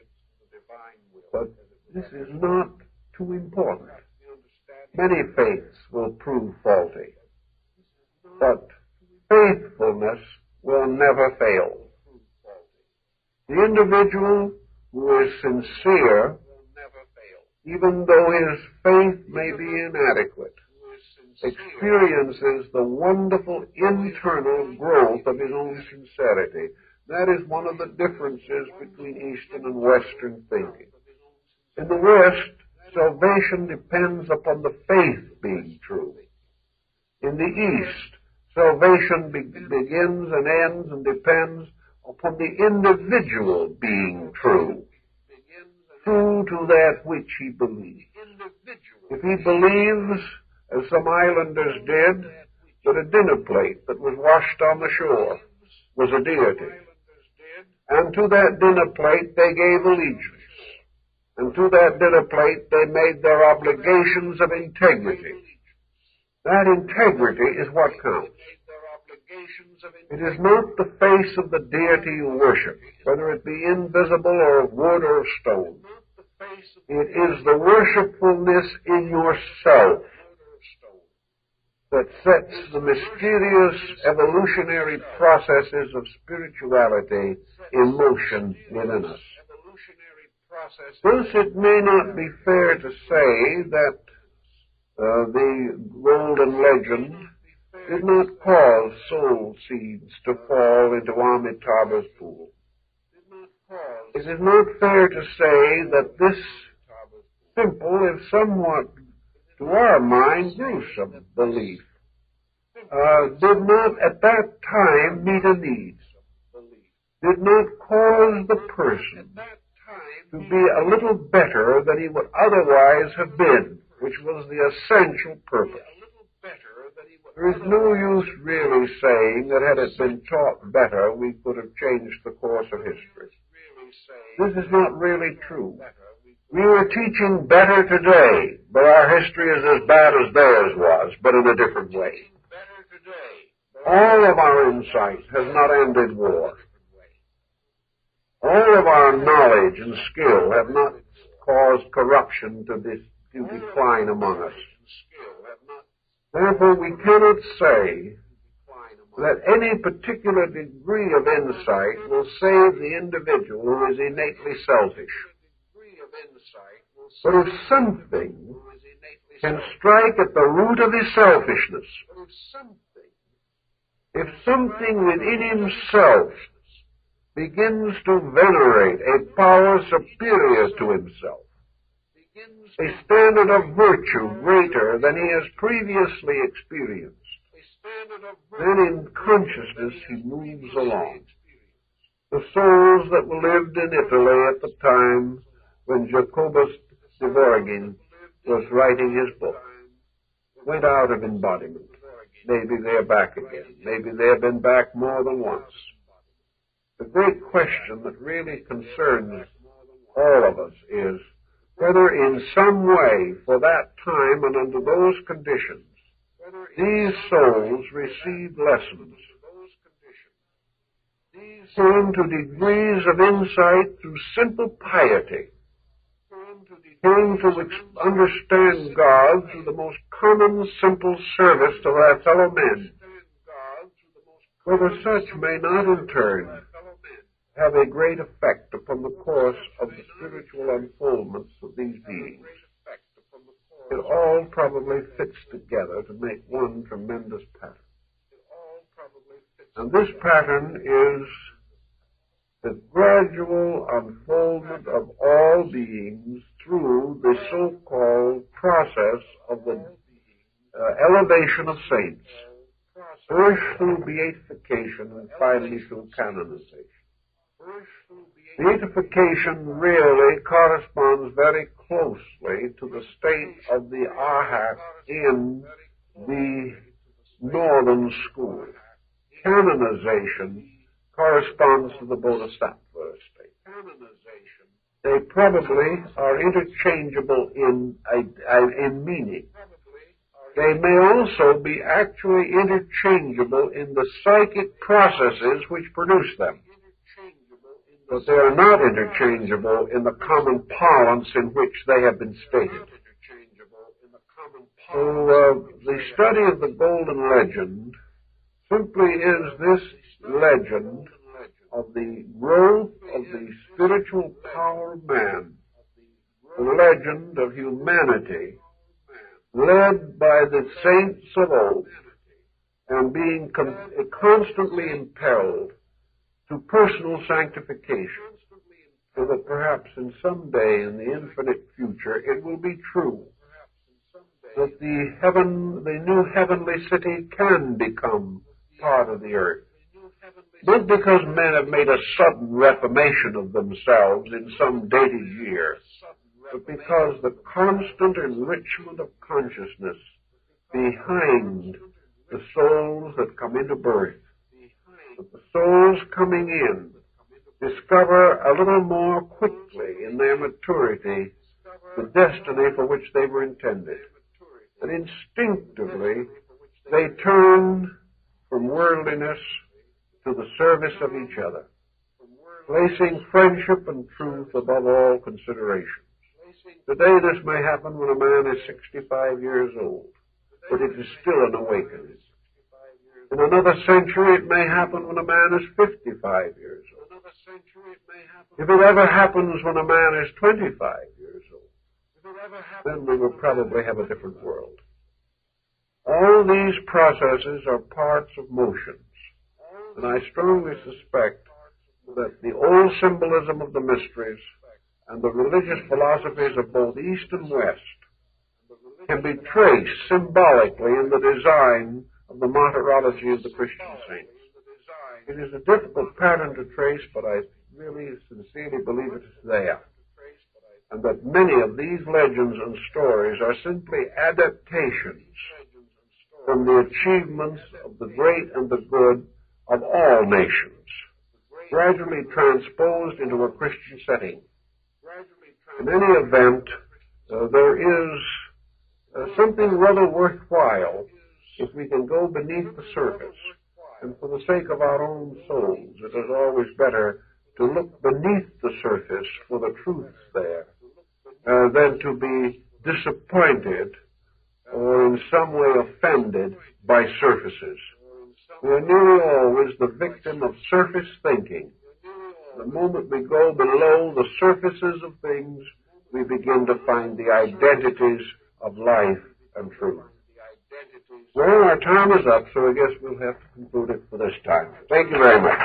but this is not too important. Many faiths will prove faulty, but faithfulness will never fail. The individual who is sincere, even though his faith may be inadequate, experiences the wonderful internal growth of his own sincerity. That is one of the differences between Eastern and Western thinking. In the West, salvation depends upon the faith being true. In the East, salvation begins and ends and depends upon the individual being true to that which he believes. If he believes, as some islanders did, that a dinner plate that was washed on the shore was a deity, and to that dinner plate they gave allegiance, and to that dinner plate they made their obligations of integrity. That integrity is what counts. It is not the face of the deity you worship, whether it be invisible or of wood or of stone. It is the worshipfulness in yourself that sets the mysterious evolutionary processes of spirituality in motion within us. Thus, it may not be fair to say that the golden legend did not cause soul seeds to fall into Amitabha's pool. It is not fair to say that this simple, if somewhat to our mind gruesome belief did not at that time meet a need, did not cause the person to be a little better than he would otherwise have been, which was the essential purpose. There is no use really saying that had it been taught better, we could have changed the course of history. This is not really true. We were teaching better today, but our history is as bad as theirs was, but in a different way. All of our insight has not ended war. All of our knowledge and skill have not caused corruption to decline among us. Therefore, we cannot say that any particular degree of insight will save the individual who is innately selfish. But if something can strike at the root of his selfishness, if something within himself begins to venerate a power superior to himself, a standard of virtue greater than he has previously experienced, then in consciousness he moves along. The souls that lived in Italy at the time when Jacobus Dvorak was writing his book went out of embodiment. maybe they're back again. Maybe they've been back more than once. The great question that really concerns all of us is whether in some way, for that time and under those conditions, these souls received lessons, came to degrees of insight through simple piety, came to understand God through the most common, simple service to their fellow men, whether such may not in turn have a great effect upon the course of the spiritual unfoldments of these beings. It all probably fits together to make one tremendous pattern. And this pattern is the gradual unfoldment of all beings through the so-called process of the elevation of saints, first through beatification and finally through canonization. Beatification really corresponds very closely to the state of the Arhat in the northern school. Canonization corresponds to the Bodhisattva state. They probably are interchangeable in meaning. They may also be actually interchangeable in the psychic processes which produce them. But they are not interchangeable in the common parlance in which they have been stated. So the study of the Golden Legend simply is this legend of the growth of the spiritual power of man, the legend of humanity led by the saints of old and being constantly impelled to personal sanctification, so that perhaps in some day in the infinite future it will be true that the new heavenly city can become part of the earth. Not because men have made a sudden reformation of themselves in some dated year, but because the constant enrichment of consciousness behind the souls that come into birth, that the souls coming in discover a little more quickly in their maturity the destiny for which they were intended. And instinctively they turn from worldliness to the service of each other, placing friendship and truth above all considerations. Today this may happen when a man is 65 years old, but it is still an awakening. In another century it may happen when a man is 55 years old. If it ever happens when a man is 25 years old, then we will probably have a different world. All these processes are parts of motions, and I strongly suspect that the old symbolism of the mysteries and the religious philosophies of both East and West can be traced symbolically in the design of the martyrology of the Christian saints. It is a difficult pattern to trace, but I really sincerely believe it is there, and that many of these legends and stories are simply adaptations from the achievements of the great and the good of all nations, gradually transposed into a Christian setting. In any event, there is something rather worthwhile if we can go beneath the surface. And for the sake of our own souls, it is always better to look beneath the surface for the truths there than to be disappointed or in some way offended by surfaces. We are nearly always the victim of surface thinking. The moment we go below the surfaces of things, we begin to find the identities of life and truth. Well, our time is up, so I guess we'll have to conclude it for this time. Thank you very much.